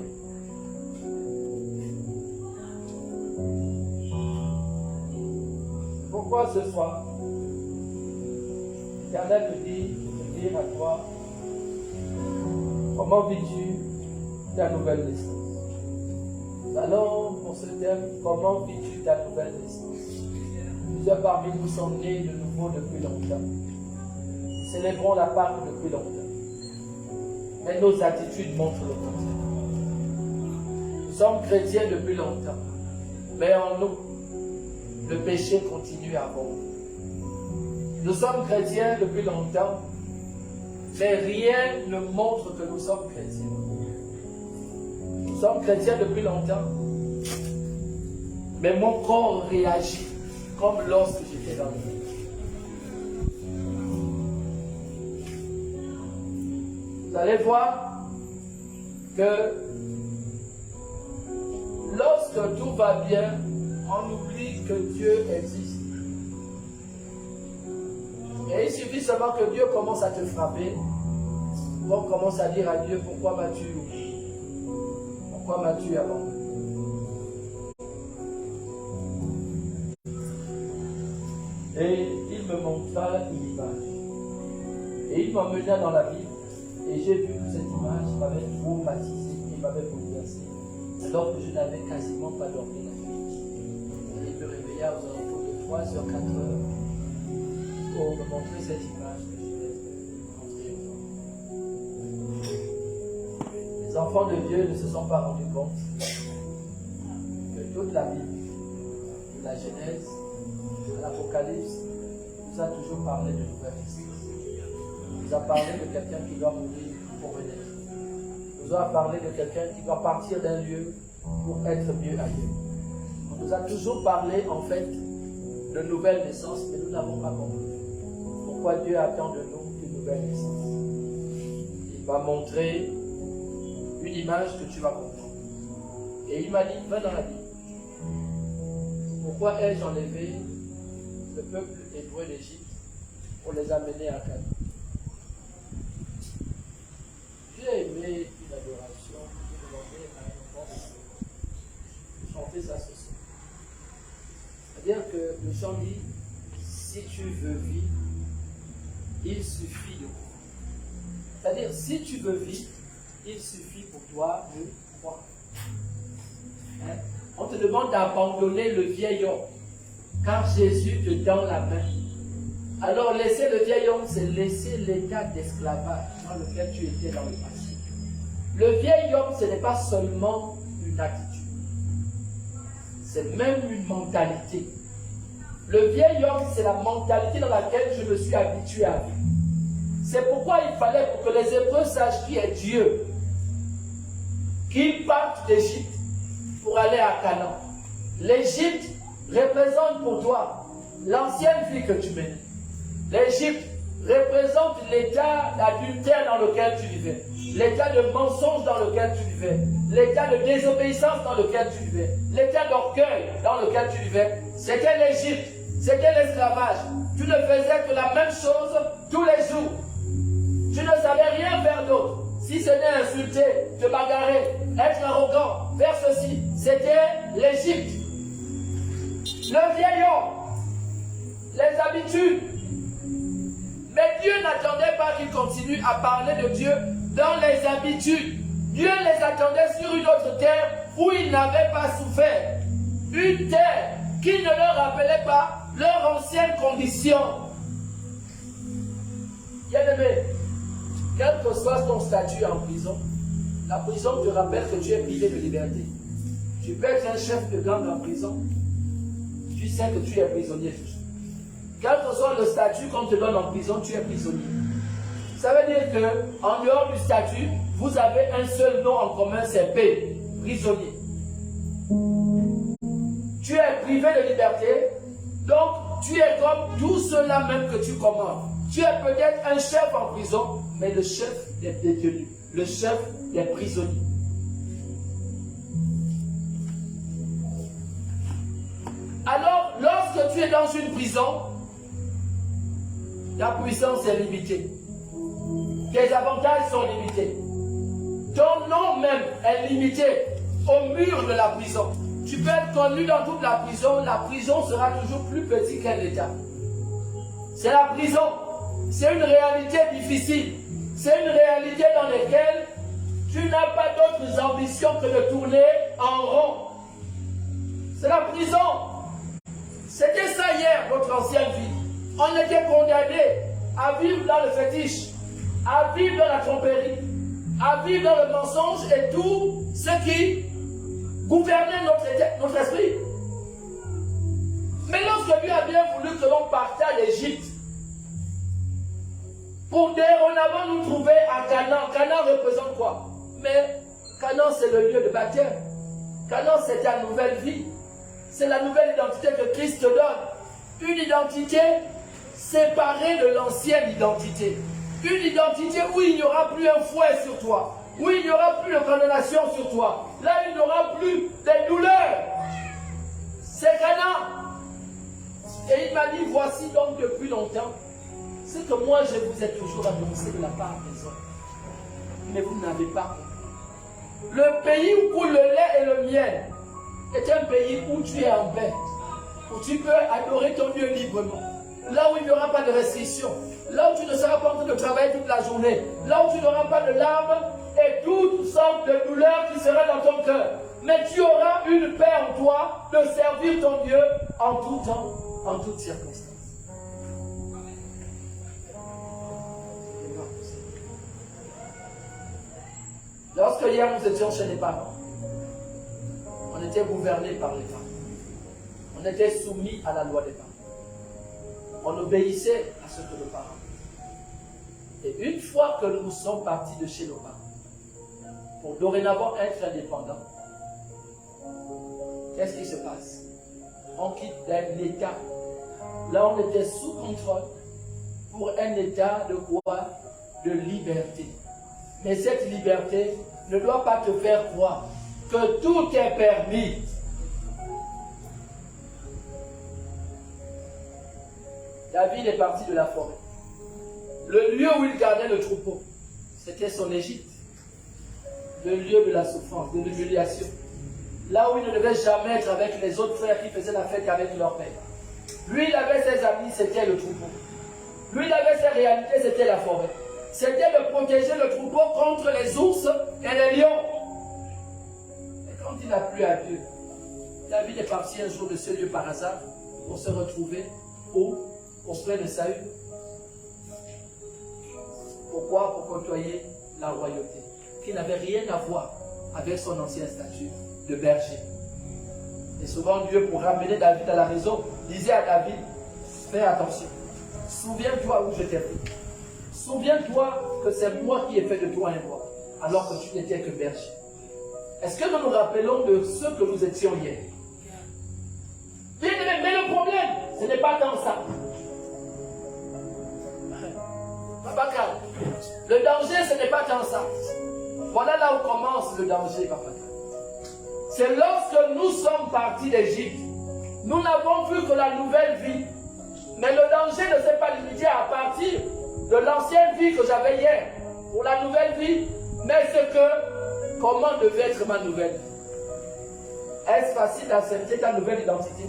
Pourquoi ce soir, l'Éternel me dit de dire à toi, comment vis-tu ta nouvelle naissance? Allons pour ce thème, comment vis-tu ta nouvelle naissance? Plusieurs parmi nous sont nés de nouveau depuis longtemps. Nous célébrons la Pâque depuis longtemps. Mais nos attitudes montrent le contraire. Nous sommes chrétiens depuis longtemps. Mais en nous, le péché continue à vomir. Nous sommes chrétiens depuis longtemps, mais rien ne montre que nous sommes chrétiens. Nous sommes chrétiens depuis longtemps, mais mon corps réagit comme lorsque j'étais dans le monde. Vous allez voir que lorsque tout va bien, on oublie que Dieu existe. Et il suffit seulement que Dieu commence à te frapper, on commence à dire à Dieu, pourquoi m'as-tu oublié? Pourquoi m'as-tu abandonné? Et il me montra une image. Et il m'emmena dans la ville. Et j'ai vu que cette image m'avait traumatisé et m'avait bouleversé. Alors que je n'avais quasiment pas dormi la nuit. Et il me réveilla aux alentours de 3h, 4h pour me montrer cette image que je vais montrer aux enfants. Les enfants de Dieu ne se sont pas rendus compte que toute la Bible, de la Genèse à l'Apocalypse, nous a toujours parlé de nouvelle naissance. Nous a parlé de quelqu'un qui doit mourir pour renaître. Nous a parlé de quelqu'un qui doit partir d'un lieu pour être mieux ailleurs. On nous a toujours parlé en fait de nouvelle naissance, mais nous n'avons pas compris pourquoi Dieu attend de nous une nouvelle naissance. Il va montrer une image que tu vas comprendre. Et il m'a dit, va dans la Bible. Pourquoi ai-je enlevé le peuple hébreu d'Égypte pour les amener à Canaan? J'ai aimé une adoration, j'ai demandé à un enfant de chanter ça ce soir. C'est-à-dire que le chant dit, si tu veux vivre, il suffit de croire. C'est-à-dire, si tu veux vivre, il suffit pour toi de croire. Hein? On te demande d'abandonner le vieil homme, car Jésus te tend la main. Alors laisser le vieil homme, c'est laisser l'état d'esclavage dans lequel tu étais dans le passé. Le vieil homme, ce n'est pas seulement une attitude, c'est même une mentalité. Le vieil homme, c'est la mentalité dans laquelle je me suis habitué à vivre. C'est pourquoi il fallait pour que les Hébreux sachent qui est Dieu, qu'ils partent d'Égypte pour aller à Canaan. L'Égypte représente pour toi l'ancienne vie que tu menais. L'Égypte représente l'état d'adultère dans lequel tu vivais, l'état de mensonge dans lequel tu vivais, l'état de désobéissance dans lequel tu vivais, l'état d'orgueil dans lequel tu vivais. C'était l'Égypte, c'était l'esclavage. Tu ne faisais que la même chose tous les jours. Tu ne savais rien faire d'autre, si ce n'est insulter, te bagarrer, être arrogant, faire ceci. C'était l'Égypte. Le vieil homme, les habitudes. Mais Dieu n'attendait pas qu'ils continuent à parler de Dieu dans les habitudes. Dieu les attendait sur une autre terre où ils n'avaient pas souffert. Une terre qui ne leur rappelait pas leur ancienne condition. Bien-aimé, quel que soit ton statut en prison, la prison te rappelle que tu es privé de liberté. Tu peux être un chef de gang en prison, tu sais que tu es prisonnier toujours. Quel que soit le statut qu'on te donne en prison, tu es prisonnier. Ça veut dire qu'en dehors du statut, vous avez un seul nom en commun, c'est P, prisonnier. Tu es privé de liberté, donc tu es comme tout ceux-là même que tu commandes. Tu es peut-être un chef en prison, mais le chef des détenus, le chef des prisonniers. Alors, lorsque tu es dans une prison, ta puissance est limitée. Tes avantages sont limités. Ton nom même est limité au mur de la prison. Tu peux être connu dans toute la prison sera toujours plus petite qu'un État. C'est la prison. C'est une réalité difficile. C'est une réalité dans laquelle tu n'as pas d'autres ambitions que de tourner en rond. C'est la prison. C'était ça hier, notre ancienne vie. On était condamnés à vivre dans le fétiche, à vivre dans la tromperie, à vivre dans le mensonge et tout ce qui gouvernait notre esprit. Mais lorsque Dieu a bien voulu que l'on parte à l'Égypte, pour dorénavant nous trouver à Canaan. Canaan représente quoi? Mais Canaan, c'est le lieu de baptême. Canaan, c'est ta nouvelle vie. C'est la nouvelle identité que Christ te donne. Une identité séparée de l'ancienne identité. Une identité où il n'y aura plus un fouet sur toi. Où il n'y aura plus de condamnation sur toi. Là, il n'y aura plus de douleurs. C'est Canaan. Et il m'a dit, voici donc depuis longtemps ce que moi je vous ai toujours annoncé de la part des hommes. Mais vous n'avez pas compris. Le pays où coule le lait et le miel est un pays où tu es en paix. Où tu peux adorer ton Dieu librement. Là où il n'y aura pas de restrictions. Là où tu ne seras pas en train de travailler toute la journée. Là où tu n'auras pas de larmes et toutes sortes de douleurs qui seront dans ton cœur. Mais tu auras une paix en toi de servir ton Dieu en tout temps, en toutes circonstances. Lorsque hier nous étions chez les parents, on était gouverné par les parents. On était soumis à la loi des parents. On obéissait à ce que nos parents. Et une fois que nous sommes partis de chez nos parents, pour dorénavant être indépendants, qu'est-ce qui se passe? on quitte d'un état. Là, on était sous contrôle pour un état de quoi? De liberté. Mais cette liberté ne doit pas te faire croire que tout est permis. David est parti de la forêt. Le lieu où il gardait le troupeau, c'était son Égypte. Le lieu de la souffrance, de l'humiliation. Là où il ne devait jamais être avec les autres frères qui faisaient la fête avec leur père. Lui, il avait ses amis, c'était le troupeau. Lui, il avait ses réalités, c'était la forêt. C'était de protéger le troupeau contre les ours et les lions. Et quand il n'a plus à Dieu, David est parti un jour de ce lieu par hasard pour se retrouver auprès de Saül. Pourquoi? Pour côtoyer la royauté, qui n'avait rien à voir avec son ancien statut de berger. Et souvent Dieu, pour ramener David à la maison, disait à David, fais attention, souviens-toi où je t'ai pris. Souviens-toi que c'est moi qui ai fait de toi un roi, alors que tu n'étais que berger. Est-ce que nous nous rappelons de ce que nous étions hier? Bien aimé, mais le problème, ce n'est pas dans ça. Papa Karl, le danger, ce n'est pas dans ça. Voilà là où commence le danger, Papa Karl. C'est lorsque nous sommes partis d'Égypte, nous n'avons vu que la nouvelle vie. Mais le danger ne s'est pas limité à partir de l'ancienne vie que j'avais hier pour la nouvelle vie, mais c'est que comment devait être ma nouvelle vie? Est-ce facile d'accepter ta nouvelle identité?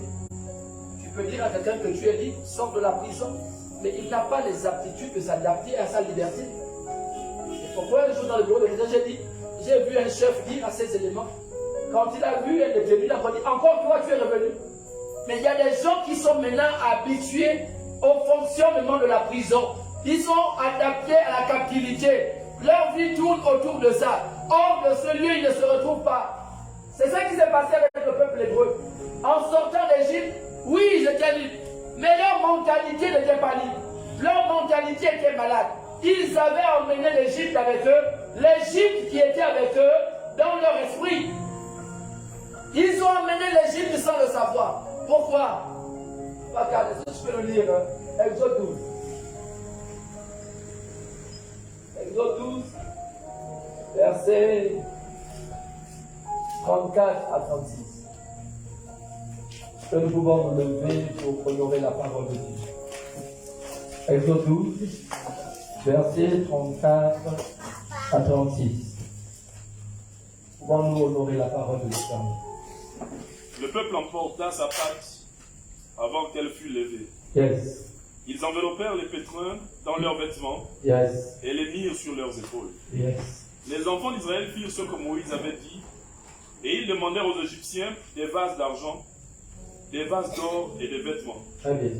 Tu peux dire à quelqu'un que tu es libre, sors de la prison, mais il n'a pas les aptitudes de s'adapter à sa liberté. Et pourquoi un jour dans le bureau de l'Église, j'ai vu un chef dire à ses éléments, quand il a vu un détenu, il a dit, encore toi tu es revenu. Mais il y a des gens qui sont maintenant habitués au fonctionnement de la prison. Ils sont adaptés à la captivité. Leur vie tourne autour de ça. Hors de ce lieu, ils ne se retrouvent pas. C'est ça qui s'est passé avec le peuple hébreu. En sortant d'Égypte, oui, ils étaient libres. Mais leur mentalité n'était pas libre. Leur mentalité était malade. Ils avaient emmené l'Égypte avec eux. L'Égypte qui était avec eux dans leur esprit. Ils ont emmené l'Égypte sans le savoir. Pourquoi? Regarde, je peux le lire. Exode 12. Exode 12, versets 34 à 36. Que nous pouvons nous lever pour honorer la parole de Dieu. Exode 12, versets 34 à 36. Pouvons-nous honorer la parole de l'Éternel? Le peuple emporta sa patte avant qu'elle fût levée. Yes. Ils enveloppèrent les pétrins dans leurs vêtements Yes. et les mirent sur leurs épaules. Yes. Les enfants d'Israël firent ce que Moïse avait dit, et ils demandèrent aux Égyptiens des vases d'argent, des vases d'or et des vêtements. Très bien.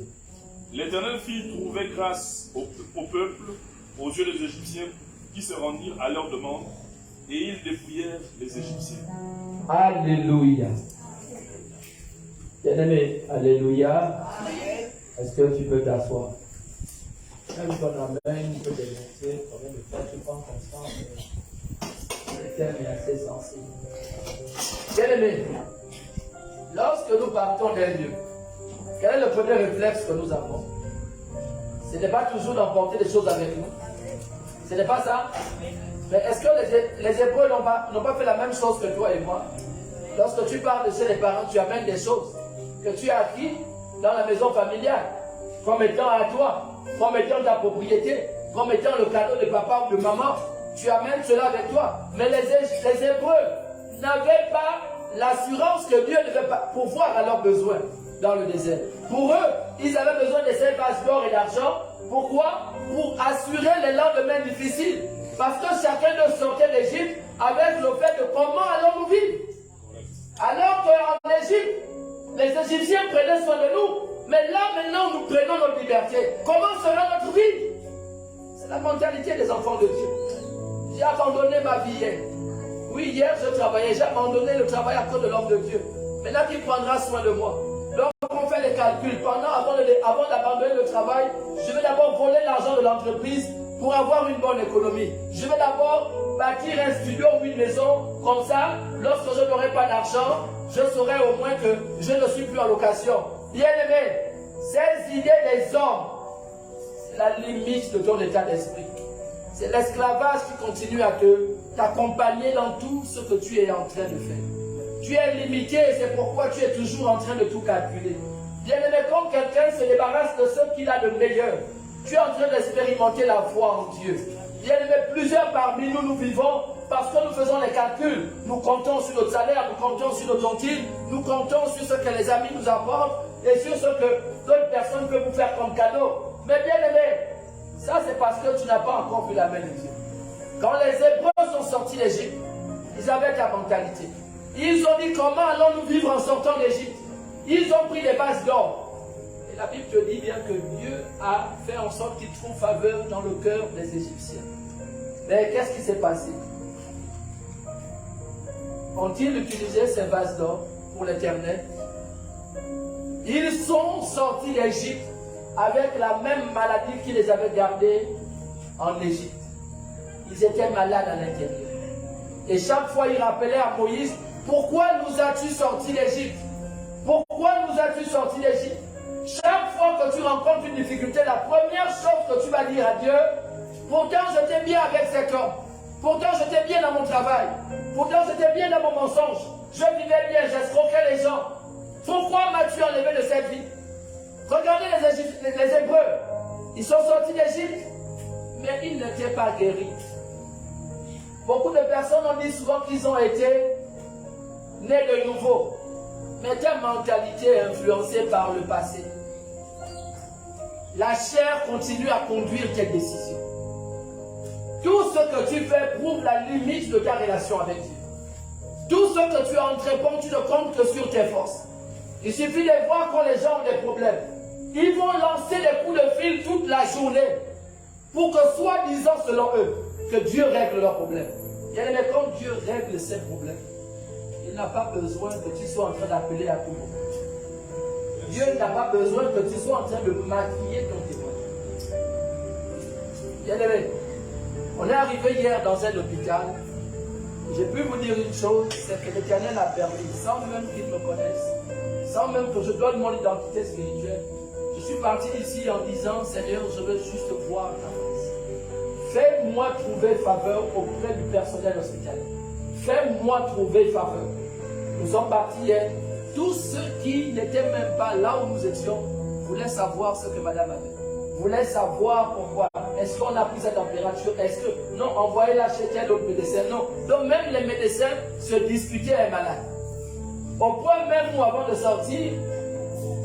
L'Éternel fit trouver grâce au peuple, aux yeux des Égyptiens, qui se rendirent à leur demande, et ils dépouillèrent les Égyptiens. Alléluia. Bien-aimé, alléluia. Est-ce que tu peux t'asseoir? Même ton amen peut dénoncer combien de fois tu prends conscience que le thème est assez sensible. Bien-aimé, lorsque nous partons d'un lieu, quel est le premier réflexe que nous avons? Ce n'est pas toujours d'emporter des choses avec nous. Ce n'est pas ça? Mais est-ce que les Hébreux n'ont pas fait la même chose que toi et moi? Lorsque tu parles de chez les parents, tu amènes des choses que tu as acquis dans la maison familiale, comme étant à toi, comme étant ta propriété, comme étant le cadeau de papa ou de maman. Tu amènes cela avec toi. Mais les Hébreux n'avaient pas l'assurance que Dieu devait pourvoir à leurs besoins dans le désert. Pour eux, ils avaient besoin de ces vases d'or et d'argent. Pourquoi? Pour assurer les lendemains difficiles. Parce que chacun de sortait d'Égypte avec le fait de comment allons-nous vivre. Alors qu'en Égypte, les Égyptiens prenaient soin de nous. Mais là, maintenant, nous prenons notre liberté. Comment sera notre vie? C'est la mentalité des enfants de Dieu. J'ai abandonné ma vie hier. Oui, hier, je travaillais. J'ai abandonné le travail à cause de l'homme de Dieu. Maintenant, qui prendra soin de moi? Lorsqu'on fait les calculs, avant d'abandonner le travail, je vais d'abord voler l'argent de l'entreprise pour avoir une bonne économie. Je vais d'abord bâtir un studio ou une maison, comme ça, lorsque je n'aurai pas d'argent, je saurai au moins que je ne suis plus en location. Bien-aimé, ces idées des hommes, c'est la limite de ton état d'esprit. C'est l'esclavage qui continue à t'accompagner dans tout ce que tu es en train de faire. Tu es limité et c'est pourquoi tu es toujours en train de tout calculer. Bien-aimé, quand quelqu'un se débarrasse de ce qu'il a de meilleur, tu es en train d'expérimenter la foi en Dieu. Bien-aimé, plusieurs parmi nous, nous vivons parce que nous faisons les calculs. Nous comptons sur notre salaire, nous comptons sur nos tontines, nous comptons sur ce que les amis nous apportent et sur ce que d'autres personnes peuvent vous faire comme cadeau. Mais bien-aimé, ça c'est parce que tu n'as pas encore vu la main de Dieu. Quand les Hébreux sont sortis d'Égypte, ils avaient ta mentalité. Ils ont dit comment allons-nous vivre en sortant d'Égypte. Ils ont pris des vases d'or. Et la Bible te dit bien que Dieu a fait en sorte qu'ils trouvent faveur dans le cœur des Égyptiens. Mais qu'est-ce qui s'est passé? Ont-ils utilisé ces vases d'or pour l'Éternel? Ils sont sortis d'Égypte avec la même maladie qui les avait gardés en Égypte. Ils étaient malades à l'intérieur. Et chaque fois, ils rappelaient à Moïse, pourquoi nous as-tu sortis d'Égypte? Pourquoi nous as-tu sortis d'Égypte? Chaque fois que tu rencontres une difficulté, la première chose que tu vas dire à Dieu, pourtant j'étais bien avec cet homme, pourtant j'étais bien dans mon travail, pourtant j'étais bien dans mon mensonge, je vivais bien, j'escroquais les gens. Pourquoi m'as-tu enlevé de cette vie? Regardez les Hébreux, ils sont sortis d'Égypte, mais ils n'étaient pas guéris. Beaucoup de personnes ont dit souvent qu'ils ont été nés de nouveau, mais ta mentalité est influencée par le passé. La chair continue à conduire tes décisions. Tout ce que tu fais prouve la limite de ta relation avec Dieu. Tout ce que tu entreprends, tu ne comptes que sur tes forces. Il suffit de voir quand les gens ont des problèmes. Ils vont lancer des coups de fil toute la journée pour que, soi-disant, selon eux, que Dieu règle leurs problèmes. Bien aimé, quand Dieu règle ses problèmes, il n'a pas besoin que tu sois en train d'appeler à tout le monde. Dieu n'a pas besoin que tu sois en train de maquiller ton témoignage. Bien aimé, on est arrivé hier dans un hôpital. J'ai pu vous dire une chose, c'est que l'Éternel a permis, sans même qu'il me connaisse, sans même que je donne mon identité spirituelle, je suis parti ici en disant, Seigneur, je veux juste voir ta face. Fais-moi trouver faveur auprès du personnel hospitalier. Fais-moi trouver faveur. Nous sommes partis hier. Tous ceux qui n'étaient même pas là où nous étions voulaient savoir ce que madame avait. Voulaient savoir pourquoi. Est-ce qu'on a pris sa température? Est-ce que... Non, envoyez-la chez tel autre médecin. Non. Donc même les médecins se disputaient les malades. Au point même où avant de sortir,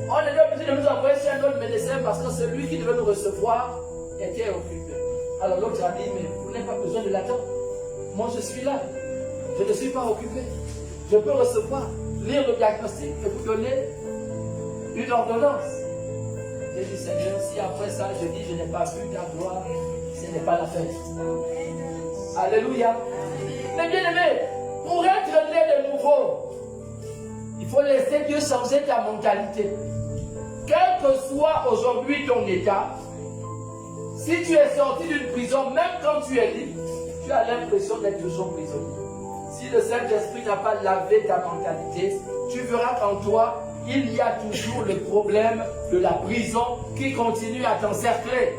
on était obligé de nous envoyer chez un autre médecin parce que celui qui devait nous recevoir était occupé. Alors l'autre a dit, mais vous n'avez pas besoin de l'attendre. Moi je suis là. Je ne suis pas occupé. Je peux recevoir, lire le diagnostic et vous donner une ordonnance. J'ai dit, Seigneur, si après ça je dis je n'ai pas vu ta gloire, ce n'est pas la fête. Alléluia. Mais bien aimé, pour être né de nouveau, il faut laisser Dieu changer ta mentalité. Quel que soit aujourd'hui ton état, si tu es sorti d'une prison, même quand tu es libre, tu as l'impression d'être toujours prisonnier. Si le Saint-Esprit n'a pas lavé ta mentalité, tu verras qu'en toi, il y a toujours le problème de la prison qui continue à t'encercler.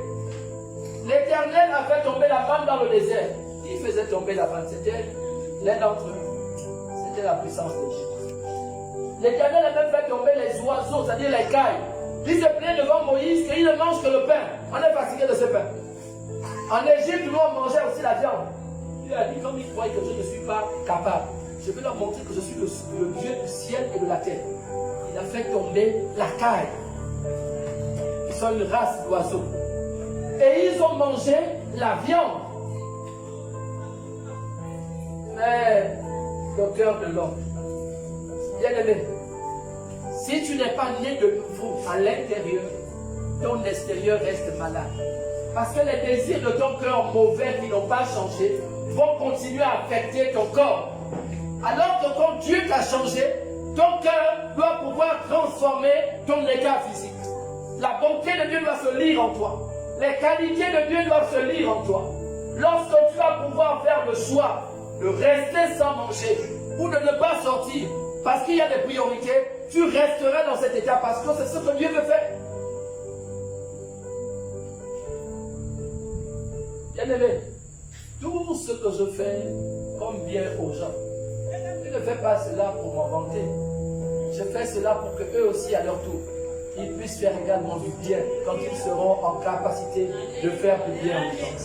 L'Éternel a fait tomber la manne dans le désert. Qui faisait tomber la manne? C'était l'un d'entre eux. C'était la puissance de Dieu. L'Éternel a même fait tomber les oiseaux, c'est-à-dire les cailles. Il se plaint devant Moïse qu'il ne mange que le pain. On est fatigué de ce pain. En Égypte, nous on mangeait aussi la viande. Dieu a dit, comme ils croient que je ne suis pas capable, je vais leur montrer que je suis le Dieu du ciel et de la terre. Il a fait tomber la caille. Ils sont une race d'oiseaux. Et ils ont mangé la viande. Mais le cœur de l'homme, bien aimé, si tu n'es pas né de nouveau à l'intérieur, ton extérieur reste malade. Parce que les désirs de ton cœur mauvais qui n'ont pas changé vont continuer à affecter ton corps. Alors que quand Dieu t'a changé, ton cœur doit pouvoir transformer ton état physique. La bonté de Dieu doit se lire en toi. Les qualités de Dieu doivent se lire en toi. Lorsque tu vas pouvoir faire le choix de rester sans manger ou de ne pas sortir parce qu'il y a des priorités, tu resteras dans cet état parce que c'est ce que Dieu veut faire. Bien-aimé, tout ce que je fais comme bien aux gens, je ne fais pas cela pour m'en vanter. Je fais cela pour que eux aussi, à leur tour, ils puissent faire également du bien quand ils seront en capacité de faire du bien aux gens.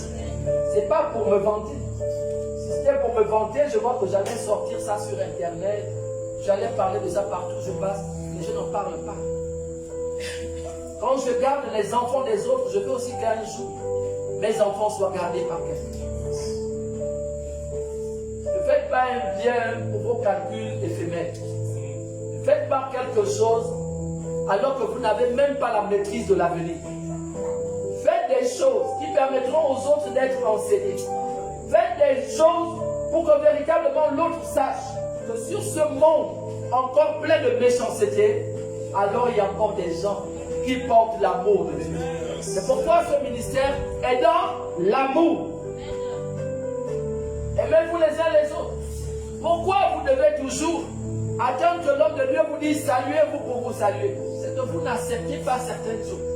Ce n'est pas pour me vanter. Si c'était pour me vanter, je vois que j'allais sortir ça sur Internet, j'allais parler de ça partout où je passe, mais je n'en parle pas. Quand je garde les enfants des autres, je veux aussi qu'un jour, mes enfants soient gardés par quelqu'un. Ne faites pas un bien pour vos calculs éphémères. Ne faites pas quelque chose alors que vous n'avez même pas la maîtrise de l'avenir. Faites des choses qui permettront aux autres d'être enseignés. Faites des choses pour que véritablement l'autre sache que sur ce monde encore plein de méchanceté, alors il y a encore des gens qui portent l'amour de Dieu. C'est pourquoi ce ministère est dans l'amour. Aimez-vous les uns les autres. Pourquoi vous devez toujours attendre que l'homme de Dieu vous dise saluez-vous pour vous saluer? C'est que vous n'acceptez pas certaines choses.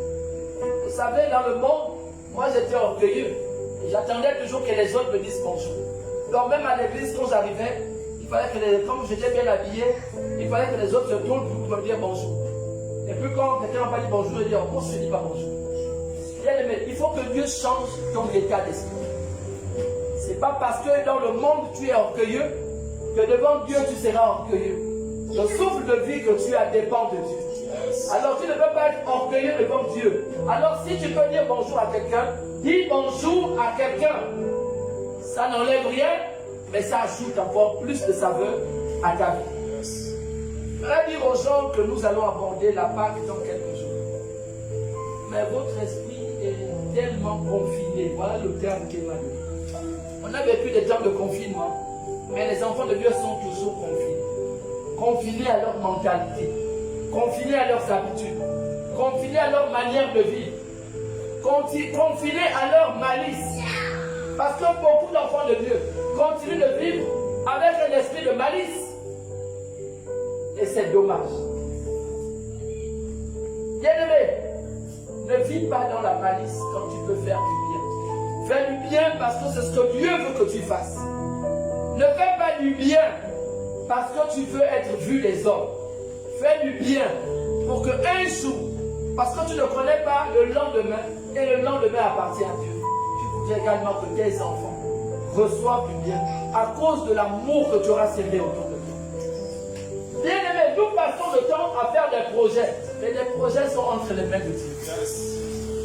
Vous savez, dans le monde, moi j'étais orgueilleux. J'attendais toujours que les autres me disent bonjour. Donc même à l'église, quand j'arrivais, il fallait que comme j'étais bien habillé, il fallait que les autres se tournent pour me dire bonjour. Et puis quand quelqu'un m'a pas dit bonjour, je dis on ne se dit pas bonjour. Bien aimé, il faut que Dieu change ton état d'esprit. C'est pas parce que dans le monde tu es orgueilleux que devant Dieu tu seras orgueilleux. Le souffle de vie que tu as dépend de Dieu. Alors tu ne peux pas être orgueilleux devant Dieu. Alors si tu peux dire bonjour à quelqu'un, dis bonjour à quelqu'un. Ça n'enlève rien, mais ça ajoute encore plus de saveur à ta vie. Je vais dire aux gens que nous allons aborder la Pâque dans quelques jours. Mais votre esprit est tellement confiné. Voilà le terme qui est mal. On a vécu des temps de confinement, mais les enfants de Dieu sont toujours confinés. Confinés à leur mentalité, confinés à leurs habitudes, confinés à leur manière de vivre, confinés à leur malice. Parce que beaucoup d'enfants de Dieu continuent de vivre avec un esprit de malice. Et c'est dommage. Bien-aimé, ne vis pas dans la malice quand tu peux faire du bien. Fais du bien parce que c'est ce que Dieu veut que tu fasses. Ne fais pas du bien parce que tu veux être vu des hommes. Fais du bien pour qu'un jour, parce que tu ne connais pas le lendemain, et le lendemain appartient à Dieu, tu voudrais également que tes enfants reçoivent du bien à cause de l'amour que tu auras semé autour de toi. Bien aimé, nous passons le temps à faire des projets, mais les projets sont entre les mains de Dieu.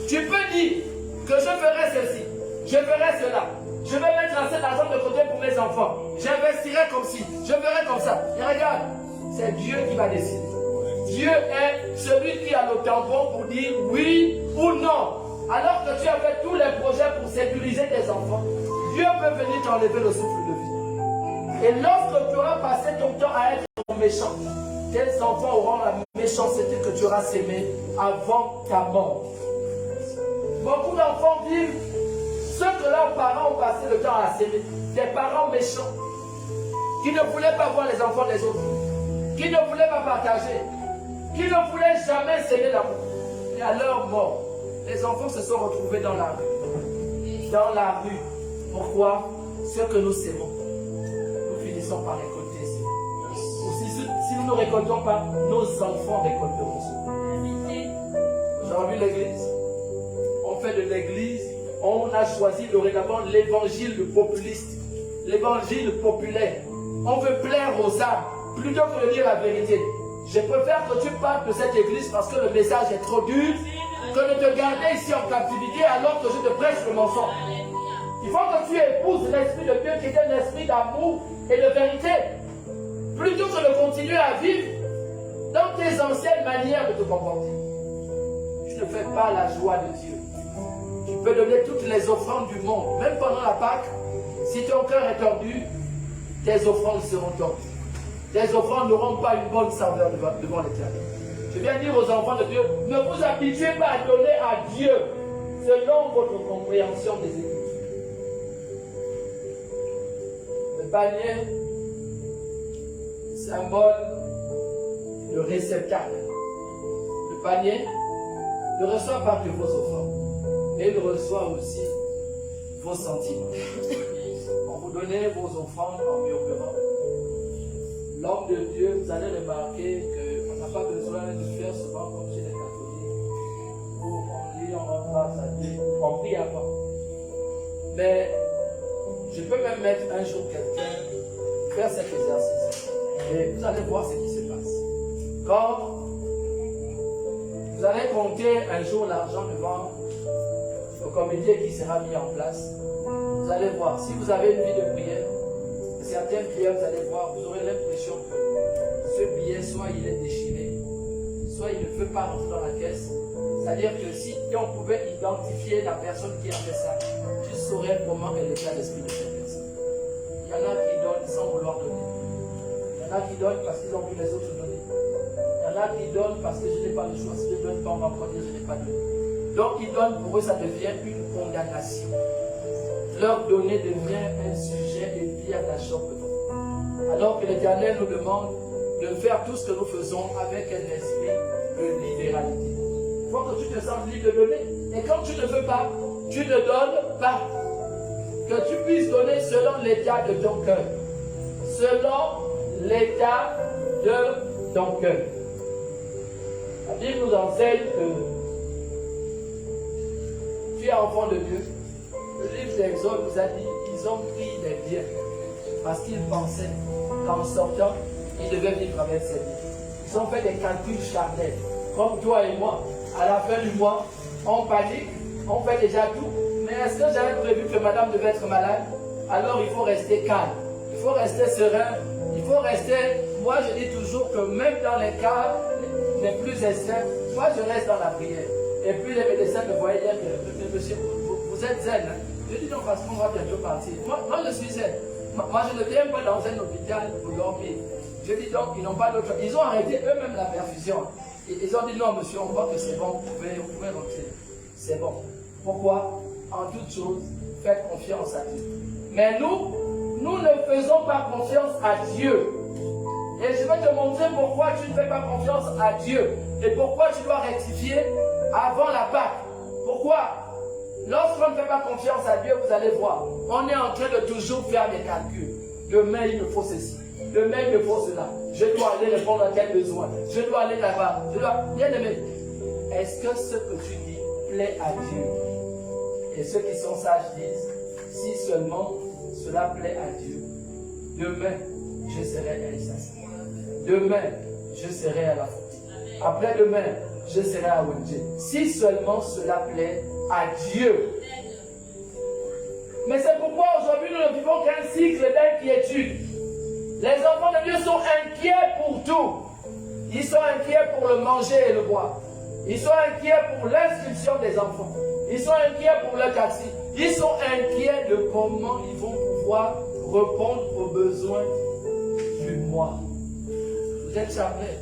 Tu peux dire que je ferai ceci, je ferai cela, je vais mettre assez d'argent de côté pour mes enfants, j'investirai comme ci, je ferai comme ça. Et regarde, c'est Dieu qui va décider. Dieu est celui qui a le tampon pour dire oui ou non. Alors que tu as fait tous les projets pour sécuriser tes enfants, Dieu peut venir t'enlever le souffle de vie. Et lorsque tu auras passé ton temps à être méchant, tes enfants auront la méchanceté que tu auras sémée avant ta mort. Beaucoup d'enfants vivent ce que leurs parents ont passé le temps à s'aimer. Des parents méchants qui ne voulaient pas voir les enfants des autres, qui ne voulaient pas partager, qui ne voulaient jamais s'aimer l'amour. Et à leur mort, les enfants se sont retrouvés dans la rue. Dans la rue. Pourquoi? Ce que nous sémons, nous finissons par récolter. Si nous ne récoltons pas, nos enfants récolteront ce. Aujourd'hui, l'église, on fait de l'église, on a choisi dorénavant l'évangile populiste, l'évangile populaire. On veut plaire aux âmes plutôt que de dire la vérité. Je préfère que tu parles de cette église parce que le message est trop dur que de te garder ici en captivité alors que je te prêche le mensonge. Il faut que tu épouses l'esprit de Dieu qui est un esprit d'amour et de vérité plutôt que de continuer à vivre dans tes anciennes manières de te comporter. Tu ne fais pas la joie de Dieu. Tu peux donner toutes les offrandes du monde, même pendant la Pâque. Si ton cœur est tordu, tes offrandes seront tordues. Tes offrandes n'auront pas une bonne saveur devant l'Éternel. Je viens dire aux enfants de Dieu, ne vous habituez pas à donner à Dieu selon votre compréhension des Écritures. Le panier, symbole de réceptacle. Le panier ne reçoit pas que vos offrandes, mais il reçoit aussi vos sentiments. Quand vous donnez vos offrandes en murmurant, l'homme de Dieu, vous allez remarquer qu'on n'a pas besoin de faire souvent comme chez les catholiques, où on dit, on rend grâce à Dieu, on prie avant. Mais je peux même mettre un jour quelqu'un faire cet exercice. Et vous allez voir ce qui se passe. Quand vous allez compter un jour l'argent devant le comité qui sera mis en place, vous allez voir, si vous avez une vie de prière, certaines prières, vous allez voir, vous aurez l'impression que ce billet, soit il est déchiré, soit il ne veut pas rentrer dans la caisse. C'est-à-dire que si on pouvait identifier la personne qui a fait ça, tu saurais comment est l'état d'esprit de cette personne. Il y en a qui donnent sans vouloir donner. Il y en a qui donnent parce qu'ils ont vu les autres donner. Il y en a qui donnent parce que je n'ai pas le choix. Si je ne donne pas, on va encore dire je n'ai pas donné. Donc ils donnent, pour eux ça devient une condamnation. Leur donner devient un sujet de vie à la chambre. Alors que l'Éternel nous demande de faire tout ce que nous faisons avec un esprit de libéralité. Il faut que tu te sentes libre de donner. Et quand tu ne veux pas, tu ne donnes pas. Que tu puisses donner selon l'état de ton cœur. Selon l'état de ton cœur. La Bible nous enseigne que tu es enfant de Dieu. Le livre d'Exode nous a dit qu'ils ont pris des biens parce qu'ils pensaient qu'en sortant, ils devaient vivre avec ces biens. Ils ont fait des calculs charnels, comme toi et moi. À la fin du mois, on panique, on fait déjà tout. Mais est-ce que j'avais prévu que madame devait être malade? Alors il faut rester calme, il faut rester serein, il faut rester... Moi je dis toujours que même dans les cas les plus extrêmes, moi je reste dans la prière. Et puis les médecins me voyaient dire que monsieur, vous êtes zen. Hein? Je dis non parce qu'on va bientôt partir. Moi je suis zen. Moi je ne viens pas dans un hôpital pour dormir. Je dis donc ils n'ont pas d'autre. Ils ont arrêté eux-mêmes la perfusion. Ils ont dit non monsieur, on voit que c'est bon, vous pouvez rentrer. C'est bon. Pourquoi? En toute chose, faites confiance à Dieu. Mais nous ne faisons pas confiance à Dieu. Et je vais te montrer pourquoi tu ne fais pas confiance à Dieu. Et pourquoi tu dois rectifier avant la Pâque. Pourquoi? Lorsqu'on ne fait pas confiance à Dieu, vous allez voir, on est en train de toujours faire des calculs. Demain, il me faut ceci. Demain, il me faut cela. Je dois aller répondre à quel besoin. Je dois aller là-bas. Bien aimé, est-ce que ce que tu dis plaît à Dieu? Et ceux qui sont sages disent, si seulement cela plaît à Dieu, demain, je serai à l'assassin. Demain, je serai à la faute. Après-demain, je serai à Wendy. Si seulement cela plaît à Dieu. Mais c'est pourquoi aujourd'hui nous ne vivons qu'un cycle d'inquiétude. Les enfants de Dieu sont inquiets pour tout. Ils sont inquiets pour le manger et le boire. Ils sont inquiets pour l'instruction des enfants. Ils sont inquiets pour le taxi. Ils sont inquiets de comment ils vont pouvoir répondre aux besoins du mois. Vous êtes charmés.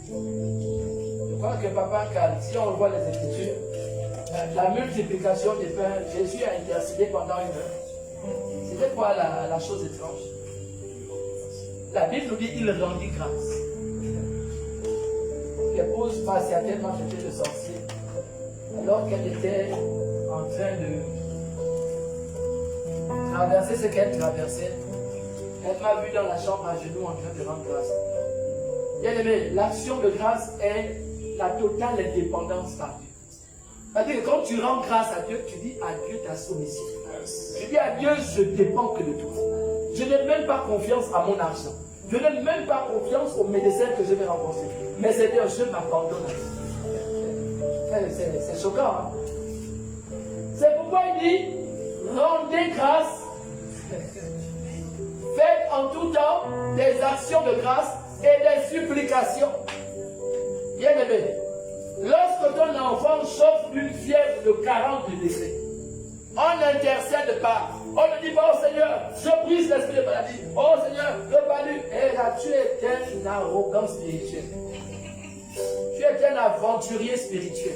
Je crois que Papa Cal, si on voit les Écritures, la multiplication des pains, Jésus a intercédé pendant 1 heure. C'était quoi la chose étrange? La Bible nous dit qu'il rendit grâce. L'épouse passait a tellement jeté le sorcier, alors qu'elle était en train de traverser ce qu'elle traversait. Elle m'a vu dans la chambre à genoux en train de rendre grâce. Bien aimé, l'action de grâce est la totale indépendance par Dieu. C'est-à-dire que quand tu rends grâce à Dieu, tu dis à Dieu ta soumission. Tu dis à Dieu, je ne dépends que de toi. Je n'ai même pas confiance à mon argent. Je n'ai même pas confiance aux médecins que je vais rencontrer. Mais Seigneur, je m'abandonne à toi. C'est choquant. Hein? C'est pourquoi il dit, rendez grâce. Faites en tout temps des actions de grâce et des supplications. Bien aimé, lorsque ton enfant chauffe d'une fièvre de 40 degrés, on n'intercède pas. On ne dit pas, oh Seigneur, je brise l'esprit de maladie. Oh Seigneur, le palu. Et là, tu es une arrogance spirituelle. Tu es un aventurier spirituel.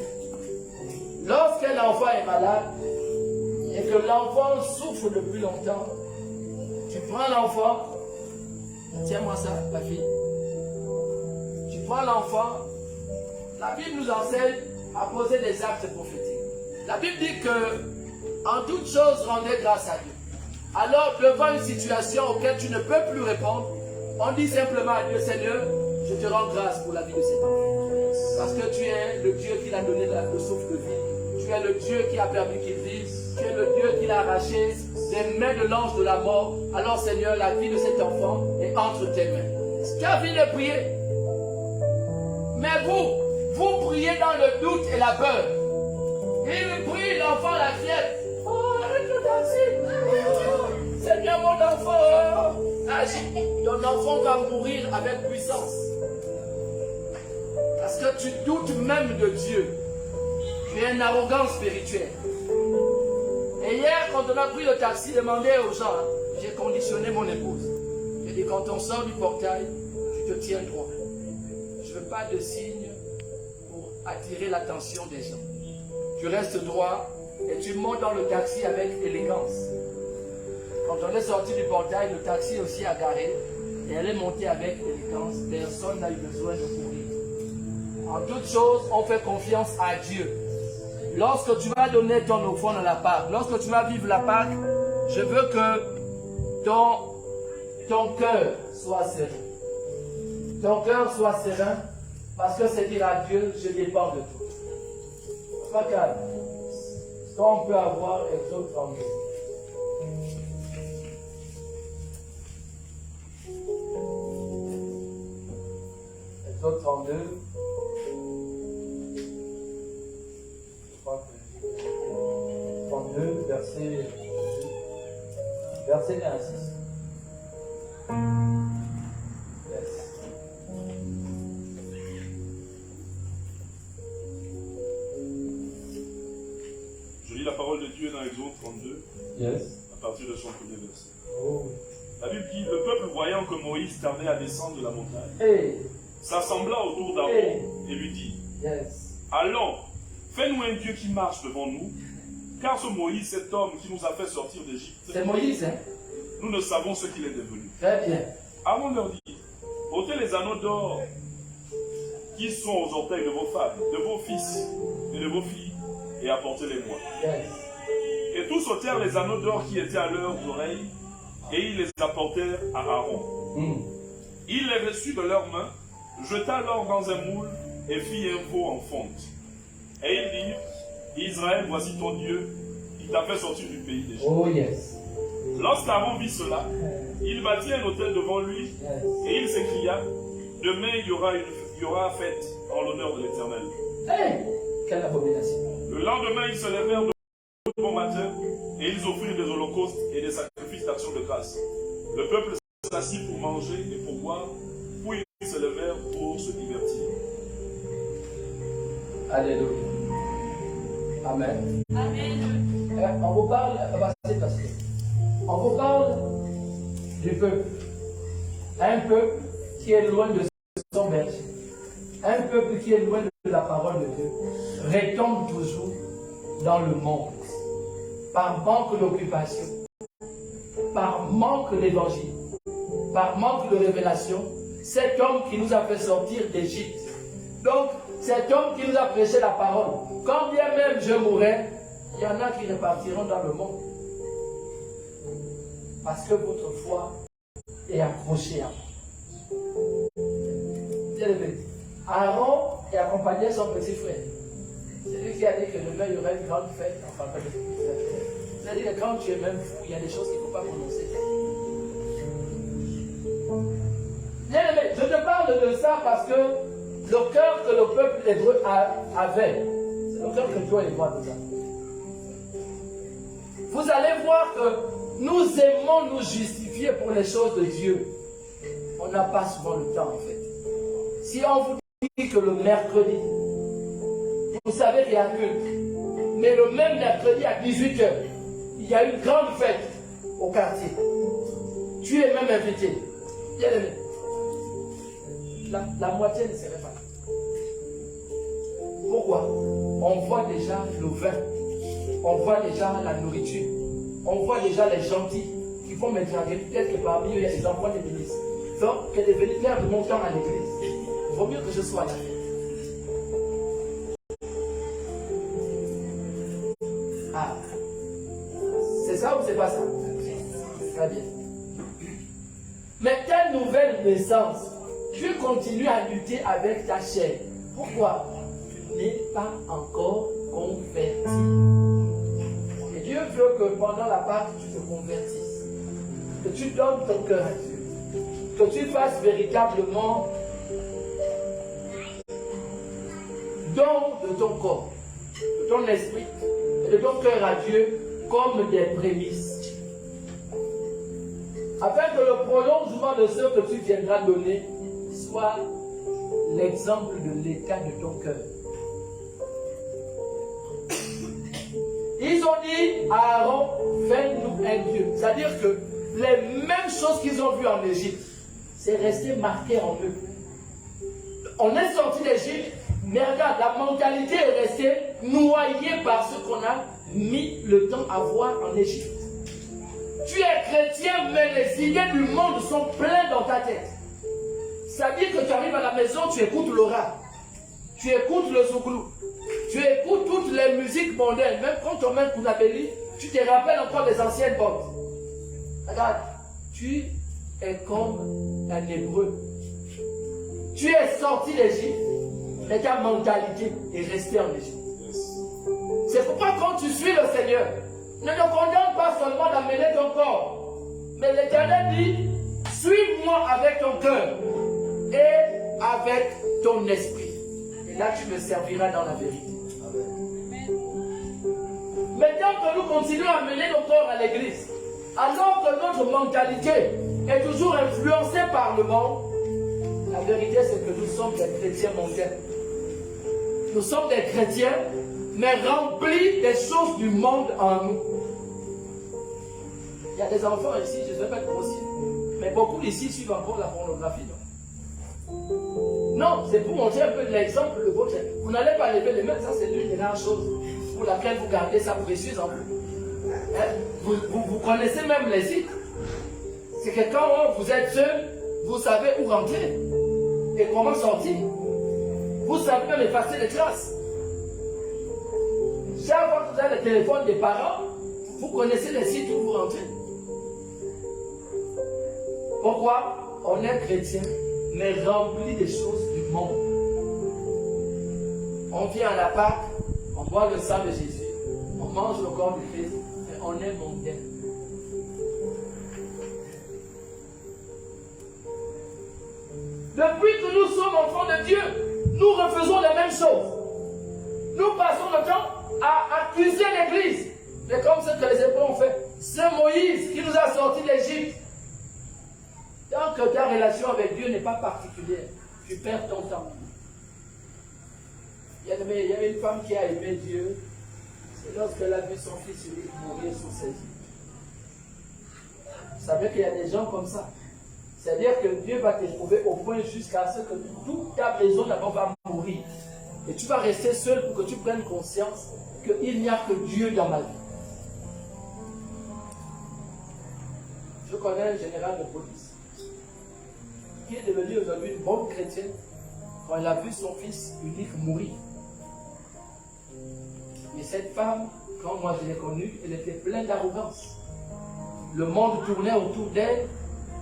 Lorsque l'enfant est malade et que l'enfant souffre depuis longtemps, tu prends l'enfant, tiens-moi ça, ma fille. Tu prends l'enfant, la Bible nous enseigne à poser des actes prophétiques. La Bible dit que en toute chose rendez grâce à Dieu. Alors, devant une situation auquel tu ne peux plus répondre, on dit simplement à Dieu, Seigneur, je te rends grâce pour la vie de cet enfant. Parce que tu es le Dieu qui l'a donné le souffle de vie. Tu es le Dieu qui a permis qu'il vive. Tu es le Dieu qui l'a arraché des mains de l'ange de la mort. Alors, Seigneur, la vie de cet enfant est entre tes mains. Tu as fini de prier. Mais vous priez dans le doute et la peur. Il prie, l'enfant la quiette. Oh, arrête le taxi. Seigneur, mon enfant, agis. Ton enfant va mourir avec puissance. Parce que tu doutes même de Dieu. Tu as une arrogance spirituelle. Et hier, quand on a pris le taxi, demandé aux gens, j'ai conditionné mon épouse. J'ai dit, quand on sort du portail, tu te tiens droit. Je ne veux pas de signe pour attirer l'attention des gens. Tu restes droit et tu montes dans le taxi avec élégance. Quand on est sorti du portail, le taxi aussi a garé et elle est montée avec élégance. Personne n'a eu besoin de courir. En toute chose, on fait confiance à Dieu. Lorsque tu vas donner ton offrande à la Pâque, lorsque tu vas vivre la Pâque, je veux que ton cœur soit serein. Ton cœur soit serein parce que c'est dire à Dieu, je dépends de toi. Sois calme. Ce qu'on peut avoir Exode 32. Exode 32. Je crois que 32, verset 1 à 6. Yes. Je lis la parole de Dieu dans Exode 32, Yes. à partir de son premier verset. Oh. La Bible dit, le peuple voyant que Moïse tardait à descendre de la montagne, Hey. s'assembla autour d'Aaron et lui dit, Yes. allons, fais-nous un Dieu qui marche devant nous, car ce Moïse, cet homme qui nous a fait sortir d'Égypte, C'est Moïse, hein? nous ne savons ce qu'il est devenu. Très bien. Aaron leur dit, ôtez les anneaux d'or qui sont aux orteils de vos femmes, de vos fils et de vos filles, et apportez-les-moi. Yes. Et tous ôtèrent les anneaux d'or qui étaient à leurs oreilles, et ils les apportèrent à Aaron. Il les reçut de leurs mains, jeta l'or dans un moule, et fit un veau en fonte. Et ils dirent, Israël, voici ton Dieu, qui t'a fait sortir du pays d'Égypte. Oh yes. Lorsqu'Aaron vit cela, il bâtit un autel devant lui, Yes. et il s'écria, demain il y aura fête en l'honneur de l'Éternel. Hey! Quelle abomination. Le lendemain, ils se levèrent de bon matin, et ils offrirent des holocaustes et des sacrifices d'action de grâce. Le peuple s'assit pour manger et pour boire, puis ils se levèrent pour se divertir. Alléluia. Amen. Amen. On vous parle, on vous parle du peuple. Un peuple qui est loin de son berger. Un peuple qui est loin de la parole de Dieu. Retombe toujours dans le monde. Par manque d'occupation. Par manque d'évangile. Par manque de révélation. Cet homme qui nous a fait sortir d'Égypte. Donc, cet homme qui nous a prêché la parole. Quand bien même je mourrai, il y en a qui repartiront dans le monde. Parce que votre foi est accrochée à moi. Bien aimé, Aaron est accompagné de son petit frère. C'est lui qui a dit que demain il y aura une grande fête. Enfin, pas de fête. C'est-à-dire que quand tu es même fou, il y a des choses qu'il ne faut pas prononcer. Bien aimé, je te parle de ça parce que le cœur que le peuple hébreu avait, c'est le cœur que toi et moi nous avons. Vous allez voir que nous aimons nous justifier pour les choses de Dieu. On n'a pas souvent le temps en fait. Si on vous dit que le mercredi, vous savez qu'il y a un culte, mais le même mercredi à 18h, il y a une grande fête au quartier. Tu es même invité. Bien aimé. La moitié ne serait pas là. Pourquoi? On voit déjà le vin on voit déjà la nourriture. On voit déjà les gentils qui vont me draguer. Peut-être que parmi eux, il y a des enfants de l'église. Donc, que devenir père de mon temps à l'église. Il vaut mieux que je sois là. Ah. C'est ça ou c'est pas ça? Très bien. Mais ta nouvelle naissance, tu continues à lutter avec ta chair. Pourquoi? Tu n'es pas encore converti. Et Dieu veut que pendant la Pâque, tu te convertisses. Que tu donnes ton cœur à Dieu. Que tu fasses véritablement don de ton corps, de ton esprit et de ton cœur à Dieu comme des prémices. Afin que le prolongement de ce que tu viendras donner soit l'exemple de l'état de ton cœur. Ils ont dit à Aaron, fais-nous un Dieu. C'est-à-dire que les mêmes choses qu'ils ont vues en Égypte, c'est resté marqué en eux. On est sorti d'Égypte, mais regarde, la mentalité est restée noyée par ce qu'on a mis le temps à voir en Égypte. Tu es chrétien, mais les idées du monde sont pleines dans ta tête. Ça veut dire que tu arrives à la maison, tu écoutes l'aura, tu écoutes le zouglou, tu écoutes toutes les musiques mondaines. Même quand tu emmènes Kounabeli, tu te rappelles encore des anciennes bandes. Regarde, tu es comme un hébreu. Tu es sorti d'Égypte, mais ta mentalité est restée en Égypte. C'est pourquoi quand tu suis le Seigneur, ne te condamne pas seulement d'amener ton corps, mais l'Éternel dit, suis-moi avec ton cœur et avec ton esprit. Et là, tu me serviras dans la vérité. Maintenant que nous continuons à mener nos corps à l'église, alors que notre mentalité est toujours influencée par le monde, la vérité c'est que nous sommes des chrétiens mondains. Nous sommes des chrétiens, mais remplis des choses du monde en nous. Il y a des enfants ici, je ne sais pas grossir, mais beaucoup ici suivent encore la pornographie, non? Non, c'est pour montrer un peu l'exemple de votre. Vous n'allez pas lever les mains, ça c'est l'une des rares choses pour laquelle vous gardez ça précieuse en vous. Hein? Vous connaissez même les sites. C'est que quand vous êtes seul, vous savez où rentrer et comment sortir. Vous savez même effacer les traces. Chaque fois que vous avez le téléphone des parents, vous connaissez les sites où vous rentrez. Pourquoi? On est chrétien, mais rempli des choses du monde. On vient à la Pâque, on boit le sang de Jésus, on mange le corps du Christ, mais on est mondain. Depuis que nous sommes enfants de Dieu, nous refaisons les mêmes choses. Nous passons le temps à accuser l'Église. Mais comme ce que les Hébreux ont fait, c'est Moïse qui nous a sortis d'Égypte. Tant que ta relation avec Dieu n'est pas particulière, tu perds ton temps. Il y avait une femme qui a aimé Dieu, c'est lorsqu'elle a vu son fils unique mourir sous ses yeux. Vous savez qu'il y a des gens comme ça. C'est-à-dire que Dieu va t'éprouver au point jusqu'à ce que toute ta maison d'abord va mourir. Et tu vas rester seul pour que tu prennes conscience qu'il n'y a que Dieu dans ma vie. Je connais un général de police qui est devenu aujourd'hui une bonne chrétienne quand il a vu son fils unique mourir. Mais cette femme, quand moi je l'ai connue, elle était pleine d'arrogance. Le monde tournait autour d'elle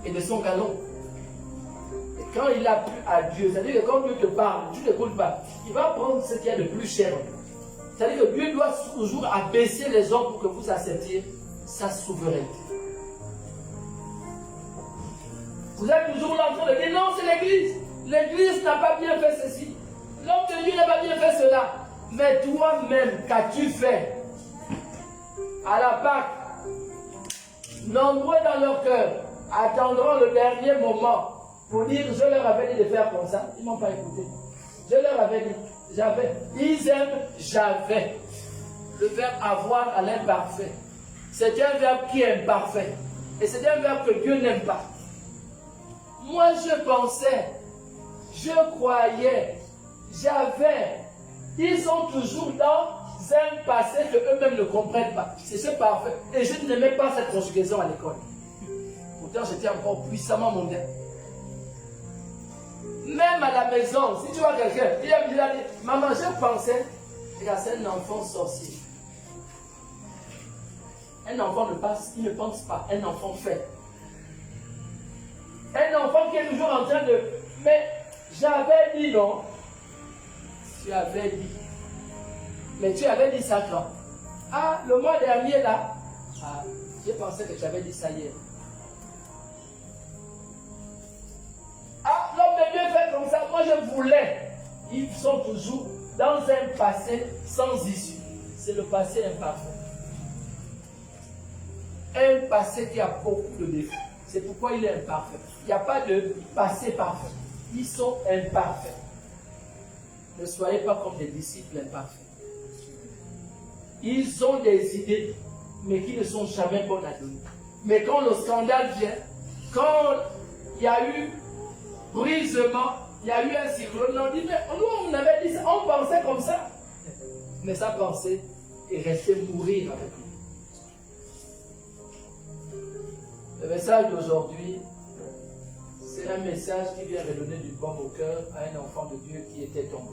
et de son galon. Et quand il a plu à Dieu, c'est-à-dire que quand Dieu te parle, tu n'écoutes pas, il va prendre ce qu'il y a de plus cher. C'est-à-dire que Dieu doit toujours abaisser les hommes pour que vous acceptiez sa souveraineté. Vous êtes toujours là en train de dire non, c'est l'Église. L'Église n'a pas bien fait ceci. L'homme de Dieu n'a pas bien fait cela. Mais toi-même, qu'as-tu fait? À la Pâque, nombreux dans leur cœur attendront le dernier moment pour dire je leur avais dit de faire comme ça. Ils ne m'ont pas écouté. Je leur avais dit, j'avais. Ils aiment j'avais. Le verbe avoir à l'imparfait. C'est un verbe qui est imparfait. Et c'est un verbe que Dieu n'aime pas. Moi je pensais, je croyais, j'avais. Ils sont toujours dans un passé que eux-mêmes ne comprennent pas. C'est ce parfait. Et je n'aimais pas cette conjugaison à l'école. Pourtant, j'étais encore puissamment mondain. Même à la maison, si tu vois quelqu'un, il a dit, maman, je pensais, c'est un enfant sorcier. Un enfant il ne pense pas, un enfant fait. Un enfant qui est toujours en train de... Mais j'avais dit non. Tu avais dit. Mais tu avais dit ça quand? Ah, le mois dernier là. Ah, j'ai pensé que tu avais dit ça hier. Ah, l'homme de Dieu fait comme ça. Moi je voulais. Ils sont toujours dans un passé sans issue. C'est le passé imparfait. Un passé qui a beaucoup de défauts. C'est pourquoi il est imparfait. Il n'y a pas de passé parfait. Ils sont imparfaits. Ne soyez pas comme des disciples imparfaits. Ils ont des idées, mais qui ne sont jamais bonnes à donner. Mais quand le scandale vient, quand il y a eu brisement, il y a eu un cyclone, on dit, mais nous on avait dit ça, on pensait comme ça. Mais sa pensée est restée mourir avec lui. Le message d'aujourd'hui, c'est un message qui vient redonner du baume au cœur à un enfant de Dieu qui était tombé.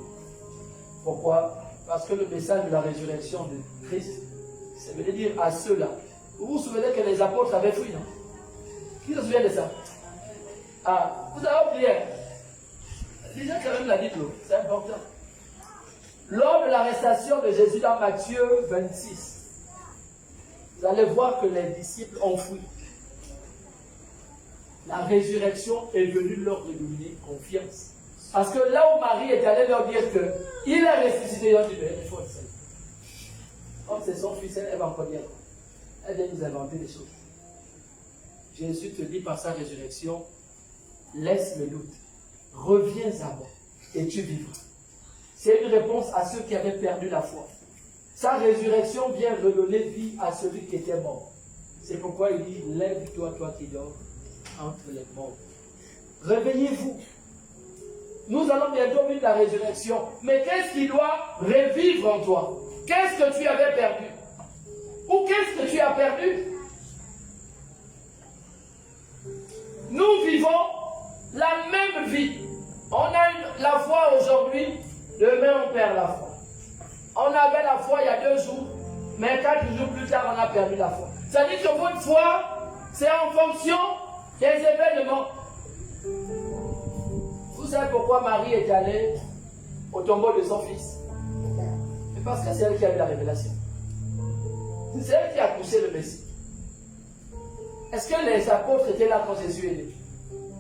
Pourquoi? Parce que le message de la résurrection de Christ, ça veut dire à ceux-là. Vous vous souvenez que les apôtres avaient fui, non? Qui se souvient de ça? Ah, vous avez oublié. Lisez quand même la Bible, c'est important. Lors de l'arrestation de Jésus dans Matthieu 26, vous allez voir que les disciples ont fui. La résurrection est venue leur redonner confiance. Parce que là où Marie est allée leur dire qu'il est ressuscité, ils ont dit, il faut être seul. Comme c'est son fils, elle va encore dire quoi? Elle vient nous inventer des choses. Jésus te dit par sa résurrection, laisse le doute, reviens à moi et tu vivras. C'est une réponse à ceux qui avaient perdu la foi. Sa résurrection vient redonner vie à celui qui était mort. C'est pourquoi il dit, lève-toi, toi qui dors, entre les morts. Réveillez-vous. Nous allons bientôt vivre la résurrection. Mais qu'est-ce qui doit revivre en toi? Qu'est-ce que tu avais perdu? Ou qu'est-ce que tu as perdu? Nous vivons la même vie. On a la foi aujourd'hui, demain on perd la foi. On avait la foi il y a 2 jours, mais 4 jours plus tard on a perdu la foi. Ça dit que votre foi, c'est en fonction des événements. Vous savez pourquoi Marie est allée au tombeau de son fils? C'est parce que c'est elle qui a eu la révélation. C'est elle qui a poussé le Messie. Est-ce que les apôtres étaient là quand Jésus est né?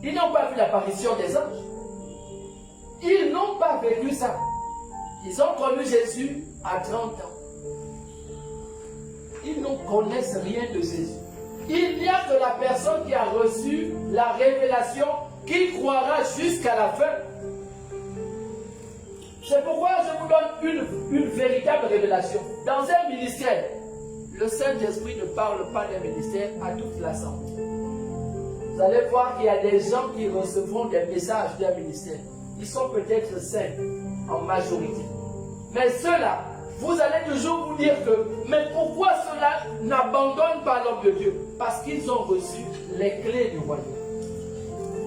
Ils n'ont pas vu l'apparition des anges. Ils n'ont pas vécu ça. Ils ont connu Jésus à 30 ans. Ils ne connaissent rien de Jésus. Il n'y a que la personne qui a reçu la révélation qui croira jusqu'à la fin. C'est pourquoi je vous donne une véritable révélation. Dans un ministère, le Saint-Esprit ne parle pas d'un ministère à toute l'assemblée. Vous allez voir qu'il y a des gens qui recevront des messages d'un ministère. Ils sont peut-être 5 en majorité. Mais ceux-là, vous allez toujours vous dire que, mais pourquoi ceux-là n'abandonnent pas l'homme de Dieu? Parce qu'ils ont reçu les clés du royaume.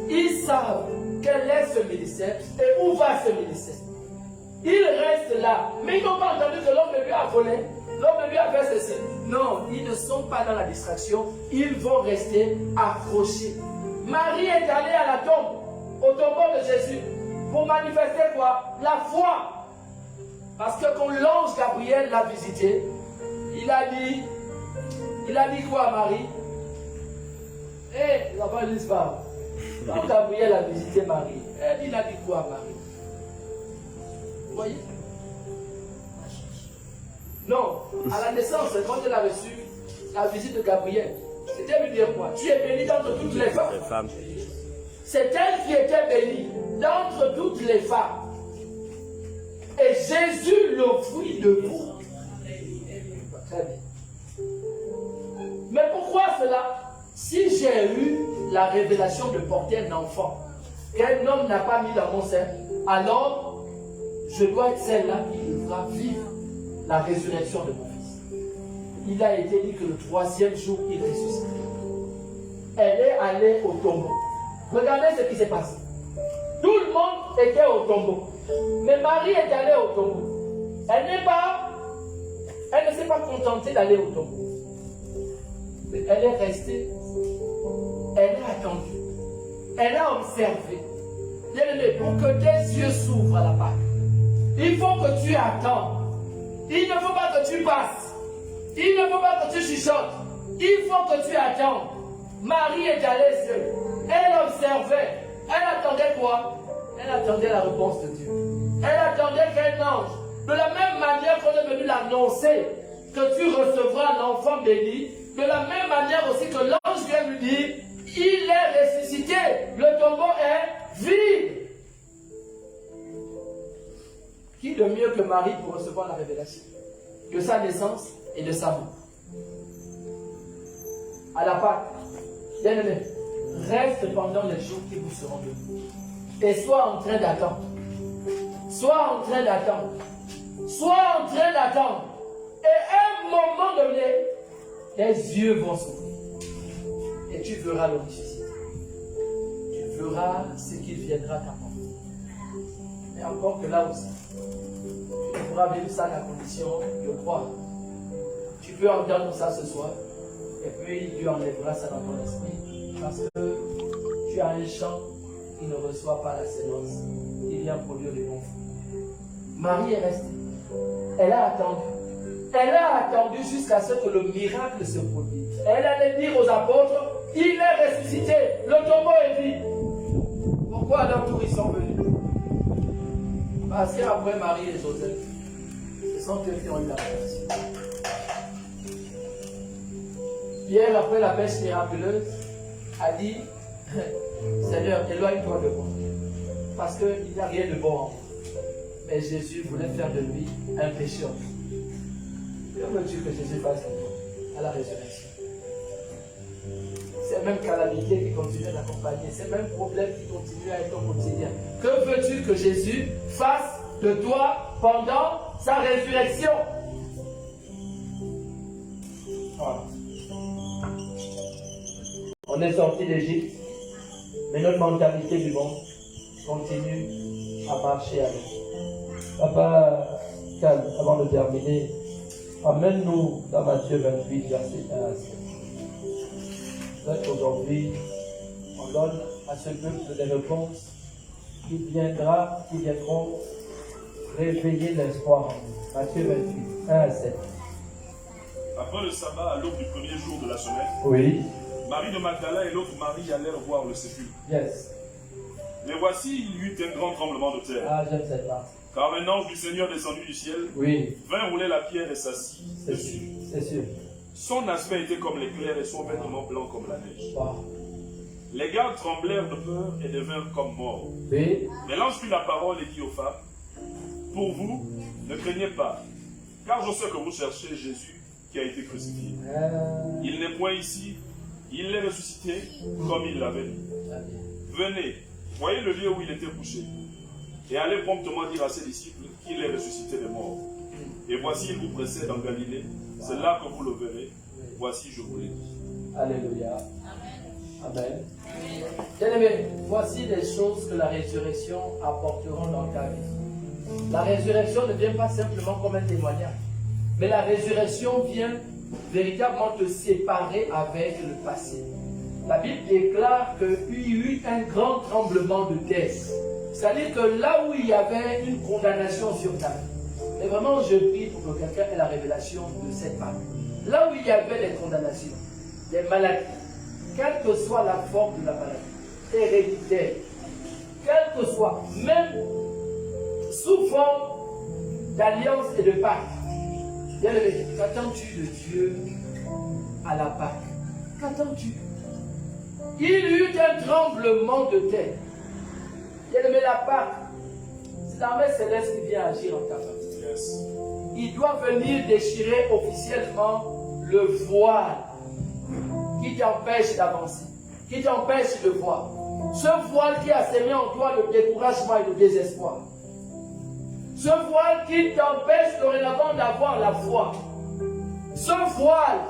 Ils savent quel est ce ministère et où va ce ministère. Ils restent là, mais ils n'ont pas entendu que l'homme de Dieu a volé, l'homme de Dieu a fait ceci. Non, ils ne sont pas dans la distraction, ils vont rester accrochés. Marie est allée à la tombe, au tombeau de Jésus, pour manifester quoi? La foi. Parce que quand l'ange Gabriel l'a visité, il a dit quoi à Marie? La voix de l'histoire. Quand Gabriel a visité Marie, il a dit quoi à Marie? Vous voyez? Non, à la naissance, quand elle a reçu la visite de Gabriel, c'était lui dire quoi? Tu es bénie d'entre toutes les femmes. C'est elle qui était bénie d'entre toutes les femmes. Et Jésus, le fruit de vous. Très bien. Mais pourquoi cela? Si j'ai eu la révélation de porter un enfant qu'un homme n'a pas mis dans mon sein, alors je dois être celle-là qui devra vivre la résurrection de mon fils. Il a été dit que le 3e jour, il ressuscite. Elle est allée au tombeau. Regardez ce qui s'est passé. Tout le monde était au tombeau. Mais Marie est allée au tombeau. Elle ne s'est pas contentée d'aller au tombeau. Mais elle est restée. Elle a attendu. Elle a observé. Bien-aimé, pour que tes yeux s'ouvrent à la Pâque, il faut que tu attends. Il ne faut pas que tu passes. Il ne faut pas que tu chuchotes. Il faut que tu attendes. Marie est allée seule. Elle observait. Elle attendait quoi? Elle attendait la réponse de Dieu. Elle attendait qu'un ange, de la même manière qu'on est venu l'annoncer, que tu recevras un enfant béni, de la même manière aussi que l'ange vient lui dire, il est ressuscité, le tombeau est vide. Qui de mieux que Marie pour recevoir la révélation de sa naissance et de sa mort? À la Pâque, bien-aimé, reste pendant les jours qui vous seront donnés. Et sois en train d'attendre. Sois en train d'attendre. Sois en train d'attendre. Et à un moment donné, tes yeux vont s'ouvrir. Et tu verras le ressuscité. Tu verras ce qu'il viendra t'apporter. Mais encore que là aussi, tu pourras vivre ça à la condition de croire. Tu peux entendre ça ce soir. Et puis Dieu enlèvera ça dans ton esprit. Parce que tu as un champ qui ne reçoit pas la sémence, qui vient produire des bons fruits. Marie est restée. Elle a attendu. Elle a attendu jusqu'à ce que le miracle se produise. Elle allait dire aux apôtres, il est ressuscité, le tombeau est vide. Pourquoi alors tous ils sont venus? Parce qu'après Marie et Joseph, ce sont eux qui ont eu la révélation. Pierre, après la pêche miraculeuse, a dit, Seigneur, éloigne-toi de moi, parce qu'il n'y a rien de bon en moi. Mais Jésus voulait faire de lui un pécheur. Que veux-tu que Jésus fasse à la résurrection? C'est même calamité qui continue à l'accompagner, c'est même problème qui continue à être au quotidien. Que veux-tu que Jésus fasse de toi pendant sa résurrection? Voilà. On est sorti d'Égypte, mais notre mentalité du monde continue à marcher avec. Papa, calme, avant de terminer, amène-nous dans Matthieu 28, verset 1 à 7. Aujourd'hui, on donne à ce peuple des réponses qui viendront réveiller l'espoir en nous. Matthieu 28, 1 à 7. Après le sabbat, à l'aube du premier jour de la semaine, Oui. Marie de Magdala et l'autre Marie allèrent voir le sépulcre. Yes. Mais voici, il y eut un grand tremblement de terre. Ah, j'aime cette partie. Car un ange du Seigneur descendu du ciel Oui. vint rouler la pierre et s'assit dessus. C'est sûr. Son aspect était comme l'éclair et son vêtement blanc comme la neige. Wow. Les gardes tremblèrent de peur et devinrent comme morts. Oui. Mais l'ange prit la parole et dit aux femmes, pour vous, ne craignez pas, car je sais que vous cherchez Jésus qui a été crucifié. Il n'est point ici, il est ressuscité comme il l'avait dit. Venez, voyez le lieu où il était couché, et allez promptement dire à ses disciples qu'il est ressuscité des morts. Et voici, il vous précède en Galilée, c'est là que vous le verrez. Voici, je vous l'ai dit. Alléluia. Amen. Bien-aimés, voici les choses que la résurrection apporteront dans ta vie. La résurrection ne vient pas simplement comme un témoignage, mais la résurrection vient véritablement te séparer avec le passé. La Bible déclare qu'il y eut un grand tremblement de terre. C'est-à-dire que là où il y avait une condamnation sur ta vie, et vraiment je prie pour que quelqu'un ait la révélation de cette parole. Là où il y avait des condamnations, des maladies, quelle que soit la forme de la maladie, héréditaire, quelle que soit, même sous forme d'alliance et de pacte. Bien-aimé, qu'attends-tu de Dieu à la Pâque? Qu'attends-tu? Il y eut un tremblement de terre. Bien-aimé, la Pâque, c'est l'armée céleste qui vient agir en ta famille. Yes. Il doit venir déchirer officiellement le voile qui t'empêche d'avancer, qui t'empêche de voir. Ce voile qui a sémé en toi le découragement et le désespoir. Ce voile qui t'empêche dorénavant d'avoir la foi. Ce voile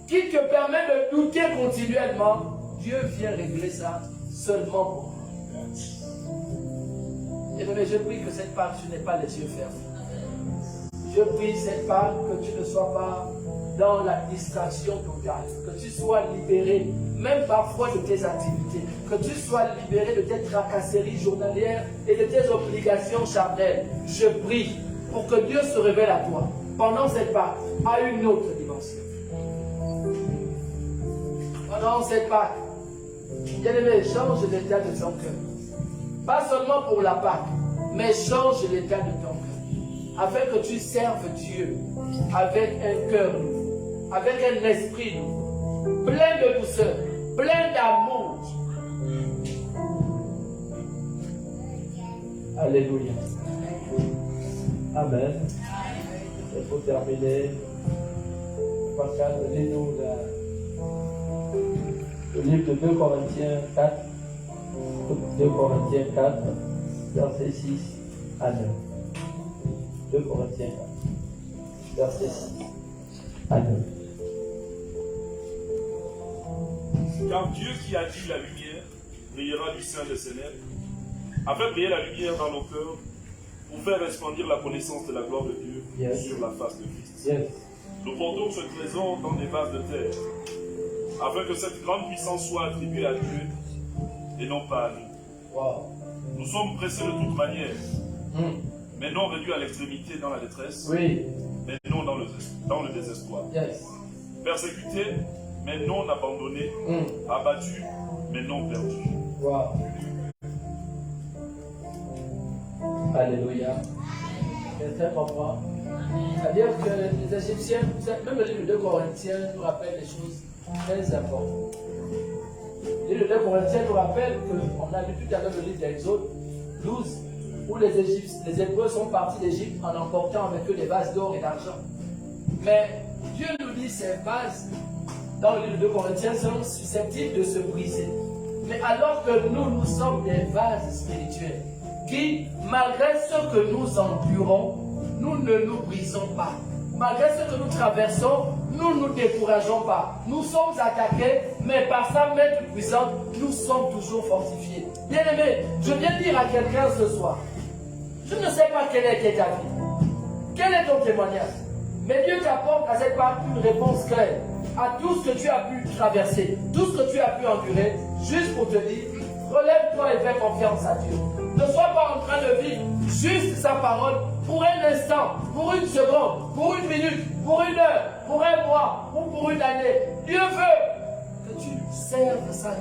qui te permet de douter continuellement, Dieu vient régler ça seulement pour toi. Et bien, je prie que cette part, tu n'aies pas les yeux fermés. Je prie cette part que tu ne sois pas dans la distraction totale, que tu sois libéré, même parfois de tes activités, que tu sois libéré de tes tracasseries journalières et de tes obligations charnelles. Je prie pour que Dieu se révèle à toi pendant cette part à une autre dimension. Pendant cette Pâque, bien-aimé, change l'état de ton cœur. Pas seulement pour la Pâque, mais change l'état de ton cœur. Afin que tu serves Dieu avec un cœur nouveau, avec un esprit nouveau, plein de douceur, plein d'amour. Alléluia. Amen. Il faut terminer. Pascal, lis-nous le livre de 2 Corinthiens 4. 2 Corinthiens 4, verset 6 à 9. 2 Corinthiens 4, verset 6 à 9. Car Dieu qui a dit la lumière brillera du sein des ténèbres, a fait briller la lumière dans nos cœurs pour faire resplendir la connaissance de la gloire de Dieu sur la face de Christ. Nous portons ce trésor dans des vases de terre, afin que cette grande puissance soit attribuée à Dieu et non pas à nous. Nous sommes pressés de toute manière, mais non réduits à l'extrémité dans la détresse, mais non dans le désespoir. Persécutés, mais non abandonnés, abattus, mais non perdus. Alléluia. C'est-à-dire que les Égyptiens, même le livre de 2 Corinthiens nous rappelle des choses très importantes. Le livre de 2 Corinthiens nous rappelle qu'on a lu tout à l'heure le livre d'Exode 12, où les Hébreux sont partis d'Égypte en emportant avec eux des vases d'or et d'argent. Mais Dieu nous dit que ces vases, dans le livre de 2 Corinthiens, sont susceptibles de se briser. Mais alors que nous sommes des vases spirituels, qui, malgré ce que nous endurons, nous ne nous brisons pas. Malgré ce que nous traversons, nous ne nous décourageons pas. Nous sommes attaqués, mais par sa main toute puissante, nous sommes toujours fortifiés. Bien-aimé, je viens dire à quelqu'un ce soir, je ne sais pas quelle est ta vie, quel est ton témoignage, mais Dieu t'apporte à cette part une réponse claire à tout ce que tu as pu traverser, tout ce que tu as pu endurer, juste pour te dire, relève-toi et fais confiance à Dieu. Ne sois pas en train de vivre juste sa parole pour un instant, pour une seconde, pour une minute, pour une heure, pour un mois ou pour une année. Dieu veut que tu serves sa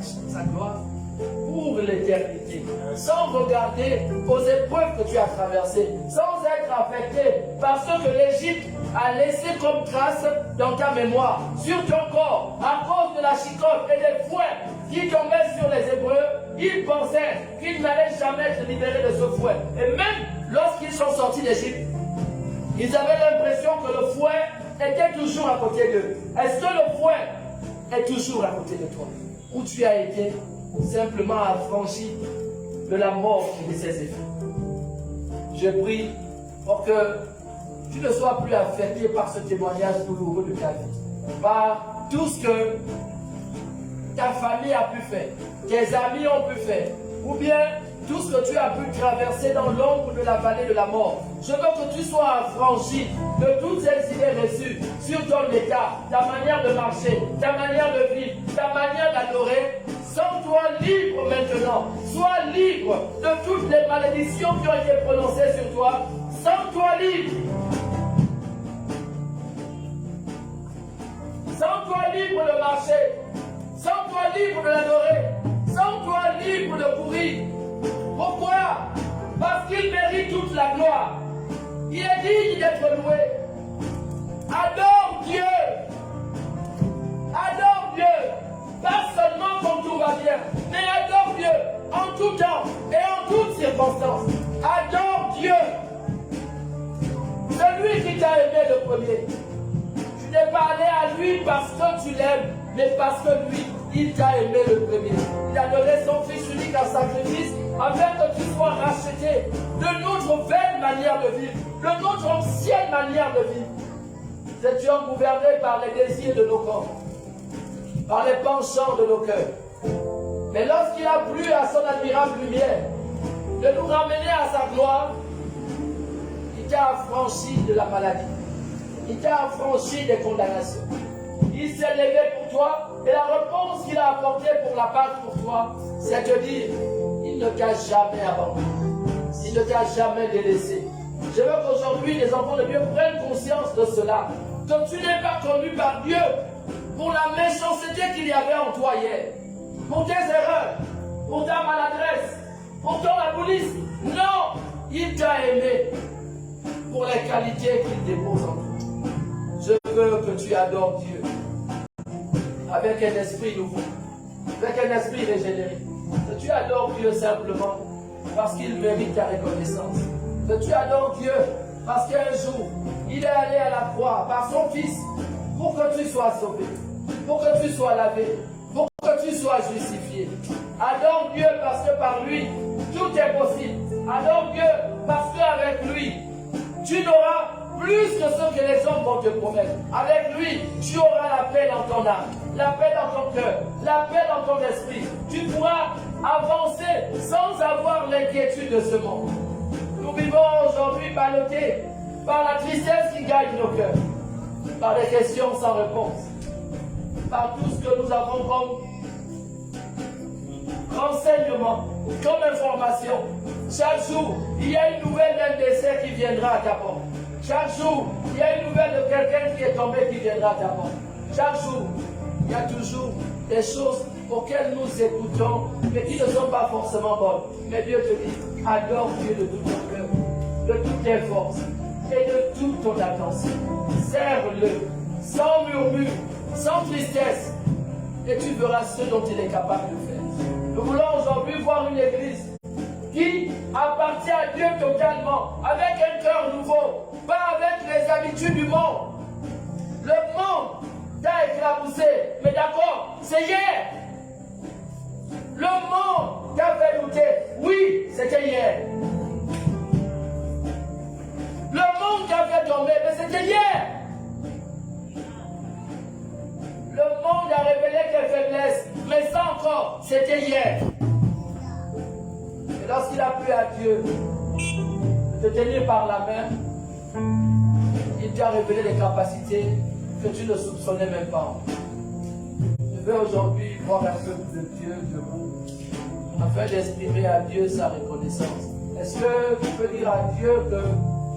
gloire pour l'éternité, sans regarder aux épreuves que tu as traversées, sans être affecté par ce que l'Égypte a laissé comme trace dans ta mémoire, sur ton corps, à cause de la chicotte et des fouets qui tombaient sur les Hébreux. Ils pensaient qu'ils n'allaient jamais se libérer de ce fouet. Et même lorsqu'ils sont sortis d'Égypte, ils avaient l'impression que le fouet était toujours à côté d'eux. Est-ce que le fouet est toujours à côté de toi? Ou tu as été simplement affranchi de la mort et de ses effets? Je prie pour que tu ne sois plus affecté par ce témoignage douloureux de ta vie, par tout ce que ta famille a pu faire, tes amis ont pu faire, ou bien tout ce que tu as pu traverser dans l'ombre de la vallée de la mort. Je veux que tu sois affranchi de toutes ces idées reçues sur ton état, ta manière de marcher, ta manière de vivre, ta manière d'adorer. Sens-toi libre maintenant. Sois libre de toutes les malédictions qui ont été prononcées sur toi. Sens-toi libre. Sens-toi libre de marcher. Sens-toi libre de l'adorer. Sens-toi libre de courir. Pourquoi? Parce qu'il mérite toute la gloire. Il est digne d'être loué. Adore Dieu. Adore Dieu. Pas seulement quand tout va bien, mais adore Dieu en tout temps et en toutes circonstances. Adore Dieu. Celui qui t'a aimé le premier. Tu n'es pas allé à lui parce que tu l'aimes, mais parce que lui, il t'a aimé le premier. Il a donné son Fils unique en sacrifice afin que tu sois racheté de notre vaine manière de vivre. manière de vivre. Nous étions gouvernés par les désirs de nos corps, par les penchants de nos cœurs. Mais lorsqu'il a plu à son admirable lumière de nous ramener à sa gloire, il t'a affranchi de la maladie. Il t'a affranchi des condamnations. Il s'est levé pour toi et la réponse qu'il a apportée pour la part pour toi, c'est de dire, il ne t'a jamais abandonné. Il ne t'a jamais délaissé. Je veux qu'aujourd'hui les enfants de Dieu prennent conscience de cela. Que tu n'es pas connu par Dieu pour la méchanceté qu'il y avait en toi hier, pour tes erreurs, pour ta maladresse, pour ton alcoolisme. Non, il t'a aimé pour les qualités qu'il dépose en toi. Je veux que tu adores Dieu avec un esprit nouveau, avec un esprit régénéré. Que tu adores Dieu simplement parce qu'il mérite ta reconnaissance. Que tu adores Dieu parce qu'un jour, il est allé à la croix par son Fils pour que tu sois sauvé, pour que tu sois lavé, pour que tu sois justifié. Adore Dieu parce que par lui, tout est possible. Adore Dieu parce qu'avec lui, tu n'auras plus que ce que les hommes vont te promettre. Avec lui, tu auras la paix dans ton âme, la paix dans ton cœur, la paix dans ton esprit. Tu pourras avancer sans avoir l'inquiétude de ce monde. Nous vivons aujourd'hui ballottés par la tristesse qui gagne nos cœurs, par des questions sans réponse, par tout ce que nous avons comme renseignement, comme information. Chaque jour, il y a une nouvelle d'un décès qui viendra à ta porte. Chaque jour, il y a une nouvelle de quelqu'un qui est tombé qui viendra à ta porte. Chaque jour, il y a toujours des choses auxquelles nous écoutons, mais qui ne sont pas forcément bonnes. Mais Dieu te dit, adore Dieu de tout ton cœur, de toutes tes forces et de toute ton attention. Serre-le, sans murmure, sans tristesse, et tu verras ce dont il est capable de faire. Nous voulons aujourd'hui voir une église qui appartient à Dieu totalement, avec un cœur nouveau, pas avec les habitudes du monde. Le monde t'a éclaboussé, mais d'accord, c'est hier. Le monde t'a fait douter, oui, c'était hier. Le monde t'a fait tomber, mais c'était hier. Le monde a révélé tes faiblesses, mais ça encore, c'était hier. Et lorsqu'il a plu à Dieu de te tenir par la main, il t'a révélé des capacités que tu ne soupçonnais même pas. Je veux aujourd'hui voir un peuple de Dieu debout, afin d'exprimer à Dieu sa reconnaissance. Est-ce que tu peux dire à Dieu que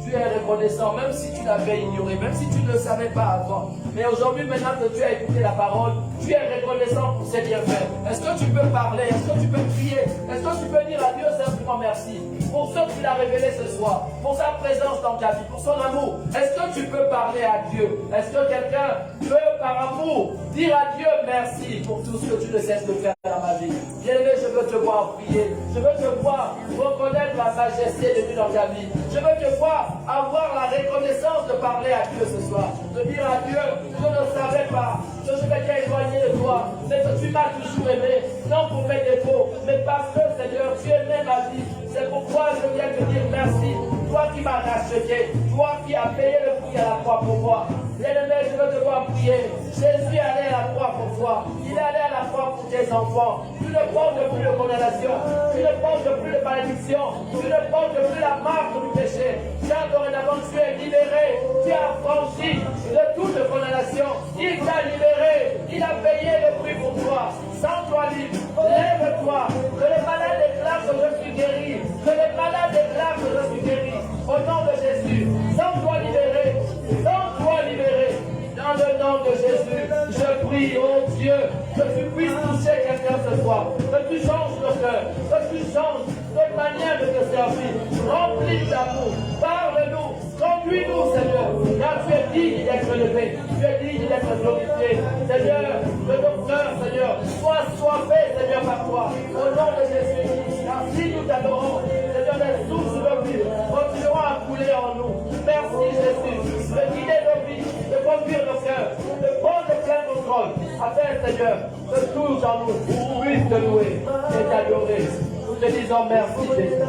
tu es reconnaissant, même si tu l'avais ignoré, même si tu ne le savais pas avant. Mais aujourd'hui, maintenant que tu as écouté la parole, tu es reconnaissant pour ses bienfaits. Est-ce que tu peux parler? Est-ce que tu peux crier? Est-ce que tu peux dire à Dieu simplement merci pour ce qu'il a révélé ce soir, pour sa présence dans ta vie, pour son amour? Est-ce que tu peux parler à Dieu? Est-ce que quelqu'un peut, par amour, dire à Dieu merci pour tout ce que tu ne cesses de faire dans ma vie? Bien-aimé, je veux te voir prier. Je veux te voir reconnaître la majesté de Dieu dans ta vie. Je veux te voir avoir la reconnaissance de parler à Dieu ce soir. De dire à Dieu, je ne savais pas que je m'étais éloigné de toi, mais que tu m'as toujours aimé, non pour mes défauts, mais parce que Seigneur, tu aimais ma vie. C'est pourquoi je viens te dire merci. Toi qui m'as racheté, toi qui as payé le prix à la croix pour moi. Bien-aimé, je veux te voir prier. Jésus est allé à la croix pour toi. Il est allé à la croix pour tes enfants. Tu ne portes plus de condamnation. Tu ne portes plus de malédiction. Tu ne portes plus la marque du péché. Car dorénavant, tu es libéré. Tu as franchi de toute condamnation. Il t'a libéré. Il a payé le prix pour toi. Sans toi libre. Lève-toi. Que les malades déclarent que je suis guéri. Que les malades déclarent que je suis guéri. Au nom de Jésus. Sans toi libéré. Sans toi libéré. Dans le nom de Jésus, je prie, oh Dieu, que tu puisses toucher quelqu'un ce soir, que tu changes le cœur, que tu changes notre manière de te servir. Remplis d'amour, parle-nous, conduis-nous, Seigneur, car tu es digne d'être élevé, tu es digne d'être glorifié. Seigneur, que nos cœurs, Seigneur, soient soifés, Seigneur, par toi, au nom de Jésus. Car si nous t'adorons, Seigneur, les sources de vie continueront à couler en nous. Merci Jésus, de guider nos vies, de conduire nos cœurs, de prendre plein contrôle, afin, Seigneur, que tous en nous puissent te louer et t'adorer. Nous te disons merci Jésus.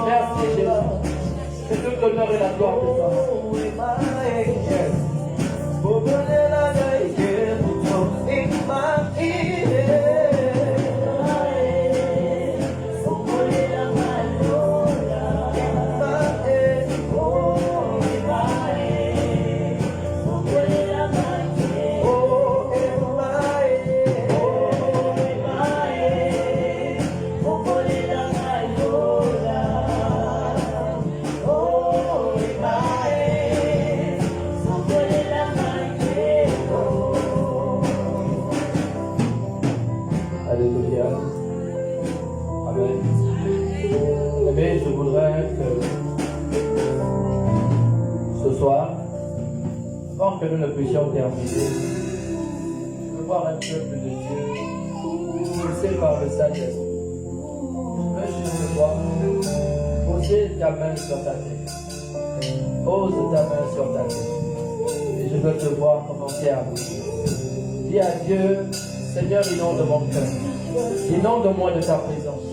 Merci Jésus. C'est toute l'honneur et la gloire de toi. Alléluia. Amen. Mais je voudrais que ce soir, avant que nous ne puissions terminer, je veux voir un peuple de Dieu poussé par le Saint-Esprit. Je veux juste voir poser ta main sur ta tête. Pose ta main sur ta tête. Et je veux te voir commencer à bouger. Dis à Dieu, Seigneur, inonde mon cœur. Inonde-moi de ta présence.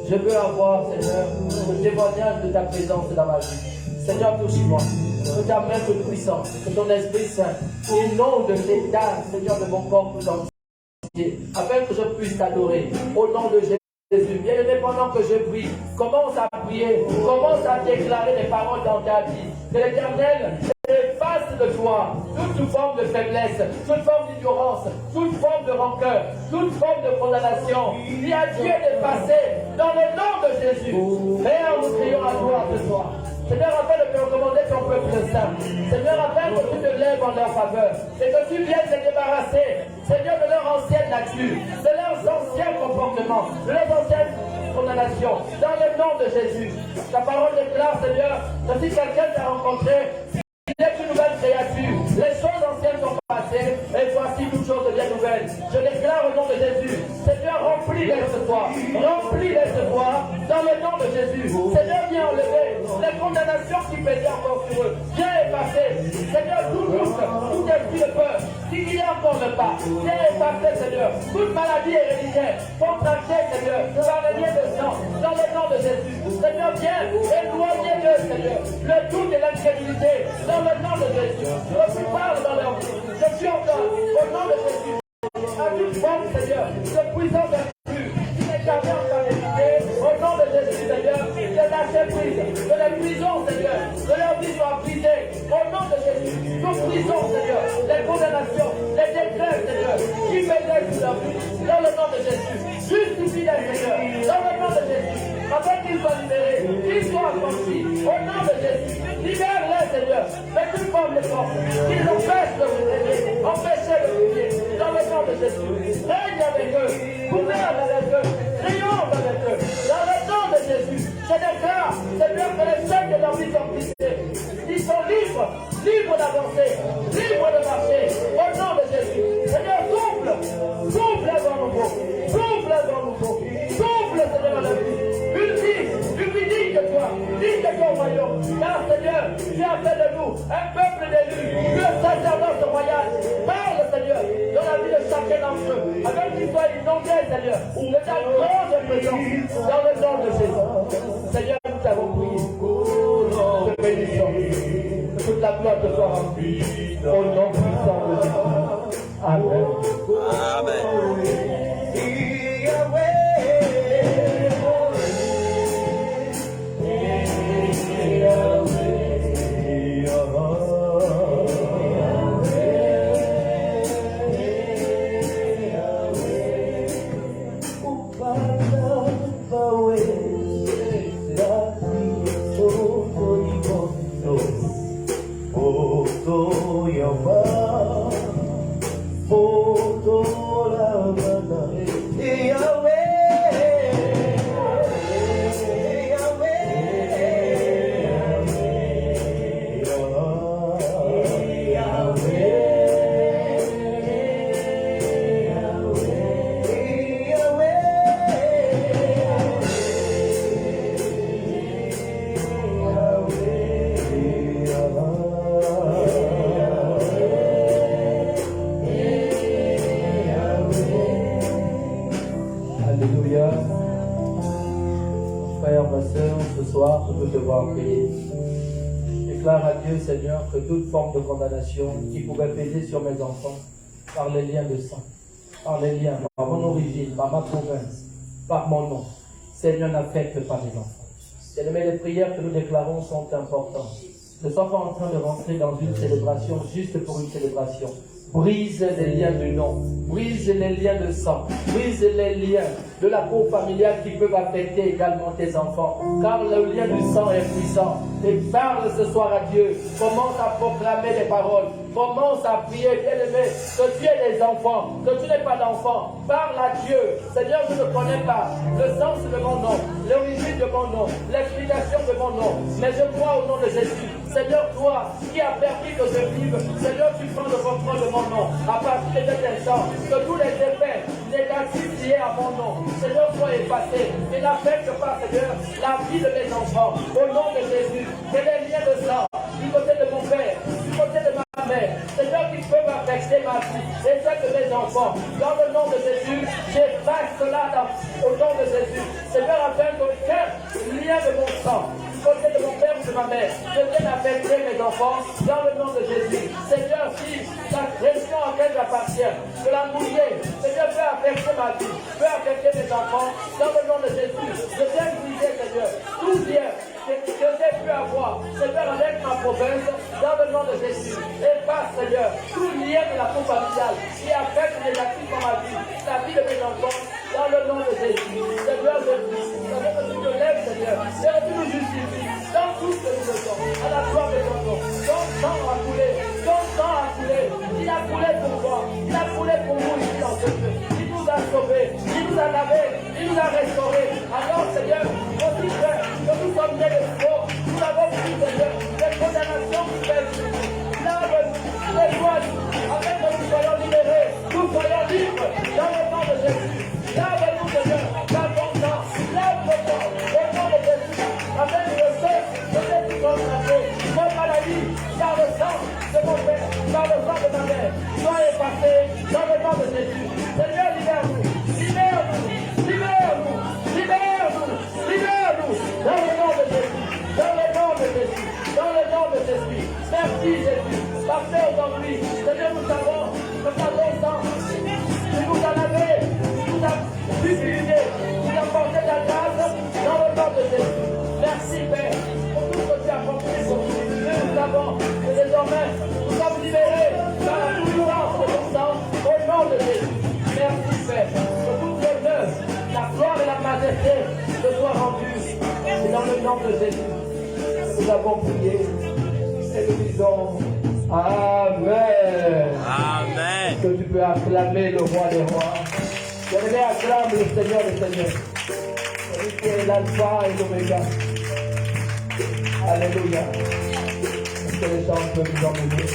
Je veux avoir, Seigneur, le témoignage de ta présence dans ma vie. Seigneur, touche-moi. Que ta main toute puissante, que ton Esprit Saint inonde l'état, Seigneur, de mon corps tout entier, afin que je puisse t'adorer. Au nom de Jésus, bien aimé, pendant que je prie, commence à prier, commence à déclarer des paroles dans ta vie. Que l'Éternel efface de toi toute forme de faiblesse, toute forme d'ignorance, toute forme de rancœur, toute forme de condamnation. Dis à Dieu d'effacer dans le nom de Jésus. Père, nous crions à toi ce soir. Seigneur, afin de te recommander ton peuple saint. Seigneur, afin que tu te lèves en leur faveur et que tu viennes te débarrasser, Seigneur, de leur ancienne nature, de leurs anciens comportements, de leurs anciennes condamnations, dans le nom de Jésus. Ta parole déclare, Seigneur, que si quelqu'un t'a rencontré, il est une nouvelle créature. Les choses anciennes sont passées et voici toutes choses deviennent nouvelles. Je déclare au nom de Jésus, Seigneur, remplis-les ce soir. Remplis-les ce soir dans le nom de Jésus. Seigneur, viens enlever les condamnations qui pesaient encore sur eux. Viens effacer. Seigneur, tout doute, tout esprit de peur, s'il y a encore le pas, viens effacer, Seigneur. Toute maladie héréditaire, contractée, Seigneur, par le lien de sang, dans le nom de Jésus. Seigneur, viens éloigner-le, Seigneur, le doute et l'incrédulité, dans le nom de Jésus. Je parle dans leur vie. Je suis encore au nom de Jésus. À toute forme, Seigneur, de puissance d'influx, qui est gardée en stabilité, au nom de Jésus, Seigneur, de lâcher prise, de la prison, Seigneur, de leur vie soit brisée, au nom de Jésus. Toute prison, Seigneur, les condamnations, les décrets, Seigneur, qui pénètrent sur leur vie, dans le nom de Jésus. Justifie-les, Seigneur, dans le nom de Jésus. Afin qu'ils soient libérés, qu'ils soient affranchis, au nom de Jésus. Libère-les, Seigneur, de toute forme de force, qu'ils empêchent de vous aider, empêchez de vous aider, dans le nom de Jésus. Règne avec eux, gouverne avec eux, triomphe avec eux, dans le nom de Jésus. Je déclare, Seigneur, que les chaînes de leur vie sont brisées. Ils sont libres, libres d'avancer, libres de marcher, au nom de Jésus. Seigneur, souffle, souffle un vent nouveau, souffle un vent nouveau, souffle, Seigneur, dans la vie. Une vie digne de toi, digne de ton royaume. Car, Seigneur, tu as fait de nous un peuple d'élus, le sacerdoce royal. Parle, Seigneur, dans la vie de chacun d'entre eux, afin qu'ils soient inondés, Seigneur, de ta grande présence, dans le nom de Jésus. Seigneur, nous t'avons prié. Te bénissons. Que toute la gloire te soit rendue. Au nom puissant de Jésus. Amen. Amen. frère, ma soeur, ce soir, je peux te voir prier. Déclare à Dieu, Seigneur, que toute forme de condamnation qui pouvait peser sur mes enfants, par les liens de sang, par les liens, par mon origine, par ma province, par mon nom, Seigneur, n'affecte pas mes enfants. Bien-aimés, les prières que nous déclarons sont importantes. Ne sois pas en train de rentrer dans une célébration juste pour une célébration. Brise les liens du nom, brise les liens de sang, brise les liens de la peau familiale qui peuvent affecter également tes enfants. Car le lien du sang est puissant. Et parle ce soir à Dieu. Commence à proclamer les paroles. Commence à prier, bien-aimé, que tu aies des enfants, que tu n'aies pas d'enfants. Parle à Dieu. Seigneur, je ne connais pas le sens de mon nom, l'origine de mon nom, l'explication de mon nom. Mais je crois au nom de Jésus. Seigneur, toi qui as permis que je vive, Seigneur, tu prends le contrôle de mon nom. À partir de cet instant, que tous les effets négatifs liés à mon nom, Seigneur, soient effacés. Et n'affecte pas, Seigneur, la vie de mes enfants. Au nom de Jésus, que les liens de sang, du côté de mon père, du côté de ma mère, Seigneur, qui peuvent affecter ma vie et celle de mes enfants. Dans le nom de Jésus, j'efface cela au nom de Jésus. Seigneur, afin qu'aucun lien de mon sang, côté de mon père ou de ma mère, je viens affecter mes enfants dans le nom de Jésus. Seigneur, si la région à laquelle j'appartiens, de la mouiller, Seigneur, peut affecter ma vie, peut affecter mes enfants, dans le nom de Jésus. Je viens briser, Seigneur, tout lien que j'ai pu avoir, Seigneur, avec ma province, dans le nom de Jésus. Et pas, Seigneur, tout lien de la peau familiale qui affecte négativement ma vie, la vie de mes enfants, dans le nom de Jésus. Seigneur, je prie, Seigneur, que tu te lèves, Seigneur, Seigneur, tu nous justifies dans tout ce que nous faisons, à la gloire de ton nom. Ton sang a coulé, ton sang a coulé, il a coulé pour toi, il a coulé pour nous ici dans ce lieu. Il nous a sauvés, il nous a lavés, il nous a restaurés. Alors, Seigneur, aussi frère, que nous sommes nés de faux, nous avons pris, Seigneur, cette condamnation qui fait. Lave-nous, nettoie-nous, afin que nous soyons libérés, nous soyons libres dans le nom de Jésus. Lave-nous, Seigneur, dans ton sang, lave-nous au nom de Jésus, afin que le sang de Jésus soit tracé, nos maladies, par le sang de mon père, par le sang de ma mère, soit effacé dans le nom de Jésus. Seigneur, libère-nous, libère-nous, libère-nous, libère-nous, libère-nous, dans le nom de Jésus, dans le nom de Jésus, dans le nom de Jésus. Merci Jésus, parce qu'aujourd'hui, Seigneur, nous savons que par ton sang, tu nous as lavé, tu nous as purifié, tu nous as porté ta grâce dans le nom de Jésus. Merci Père, pour tout ce que tu as accompli pour nous. Et nous savons que désormais, nous sommes libérés par la puissance de ton sang au nom de Jésus. Merci Père, que toute l'honneur, la gloire et la majesté te soient rendues. Et dans le nom de Jésus, nous avons prié. Et nous disons Amen. Amen. Que tu peux acclamer le roi des rois. Bien-aimé, acclame le Seigneur des seigneurs. Celui qui est l'alpha et l'oméga. Alléluia. Est-ce que les chants peuvent nous emmener?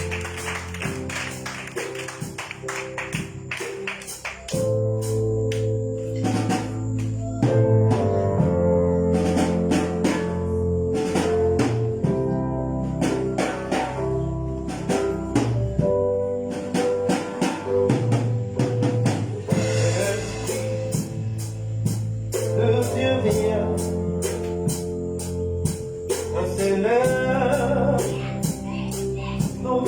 C'est l'heure, nous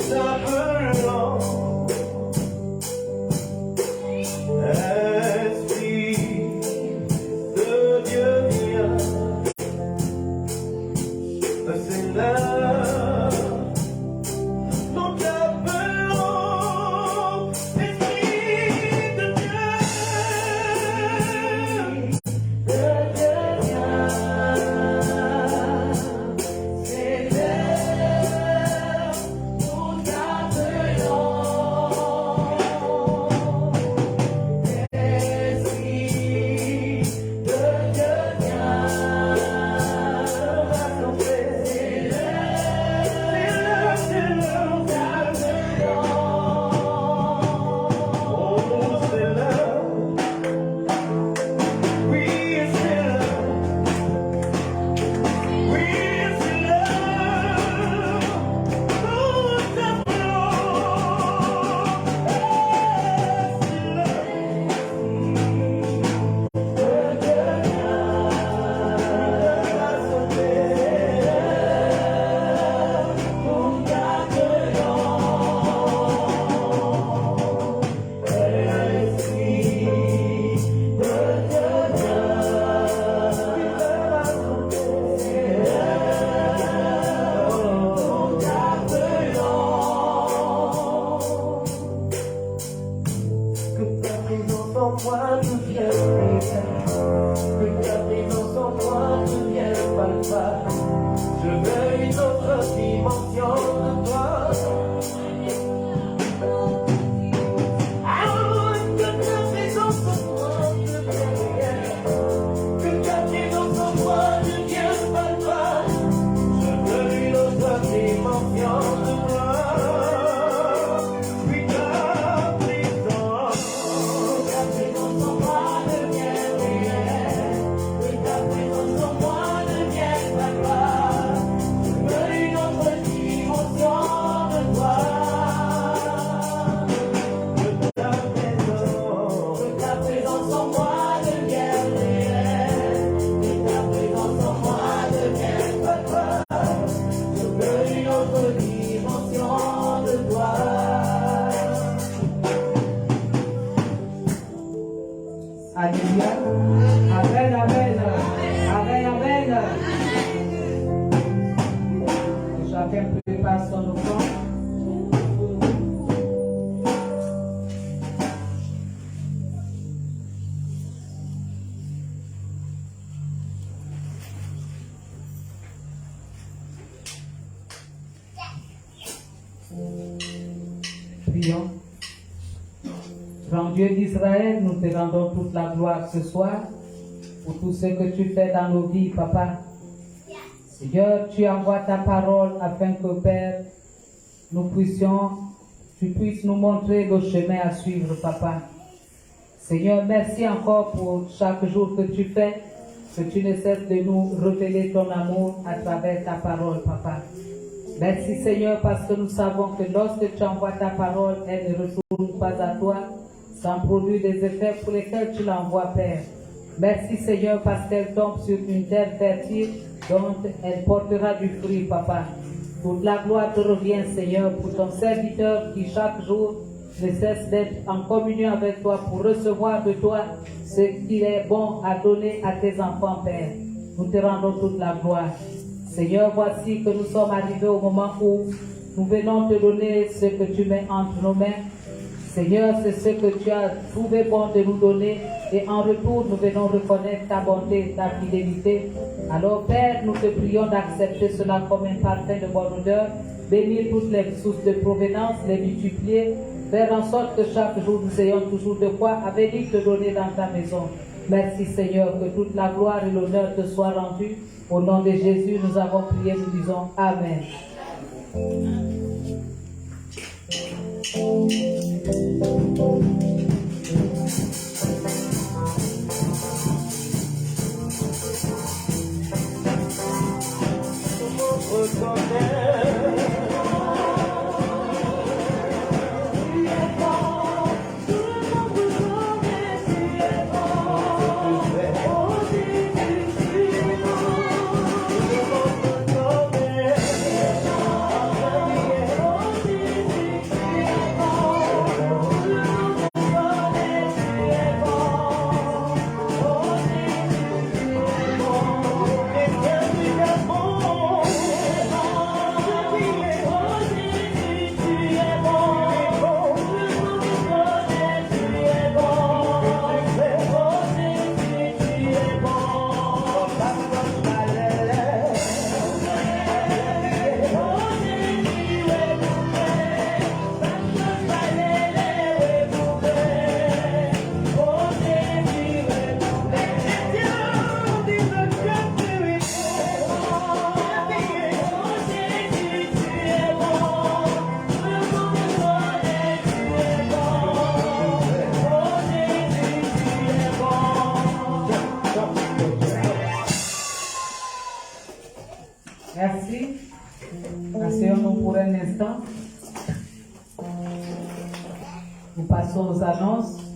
prions. Grand Dieu d'Israël, nous te rendons toute la gloire ce soir pour tout ce que tu fais dans nos vies, Papa. Seigneur, tu envoies ta parole afin que, Père, tu puisses nous montrer le chemin à suivre, Papa. Seigneur, merci encore pour chaque jour que tu fais, que tu ne cesses de nous révéler ton amour à travers ta parole, Papa. Merci, Seigneur, parce que nous savons que lorsque tu envoies ta parole, elle ne retourne pas à toi, sans produire des effets pour lesquels tu l'envoies, Père. Merci, Seigneur, parce qu'elle tombe sur une terre fertile dont elle portera du fruit, Papa. Toute la gloire te revient, Seigneur, pour ton serviteur qui chaque jour ne cesse d'être en communion avec toi pour recevoir de toi ce qu'il est bon à donner à tes enfants, Père. Nous te rendons toute la gloire. Seigneur, voici que nous sommes arrivés au moment où nous venons te donner ce que tu mets entre nos mains. Seigneur, c'est ce que tu as trouvé bon de nous donner et en retour, nous venons reconnaître ta bonté, ta fidélité. Alors, Père, nous te prions d'accepter cela comme un parfum de bonne odeur, bénir toutes les sources de provenance, les multiplier, faire en sorte que chaque jour nous ayons toujours de quoi à venir te donner dans ta maison. Merci, Seigneur, que toute la gloire et l'honneur te soient rendus. Au nom de Jésus, nous avons prié, nous disons Amen. Merci. Asseyons-nous pour un instant. Nous passons aux annonces.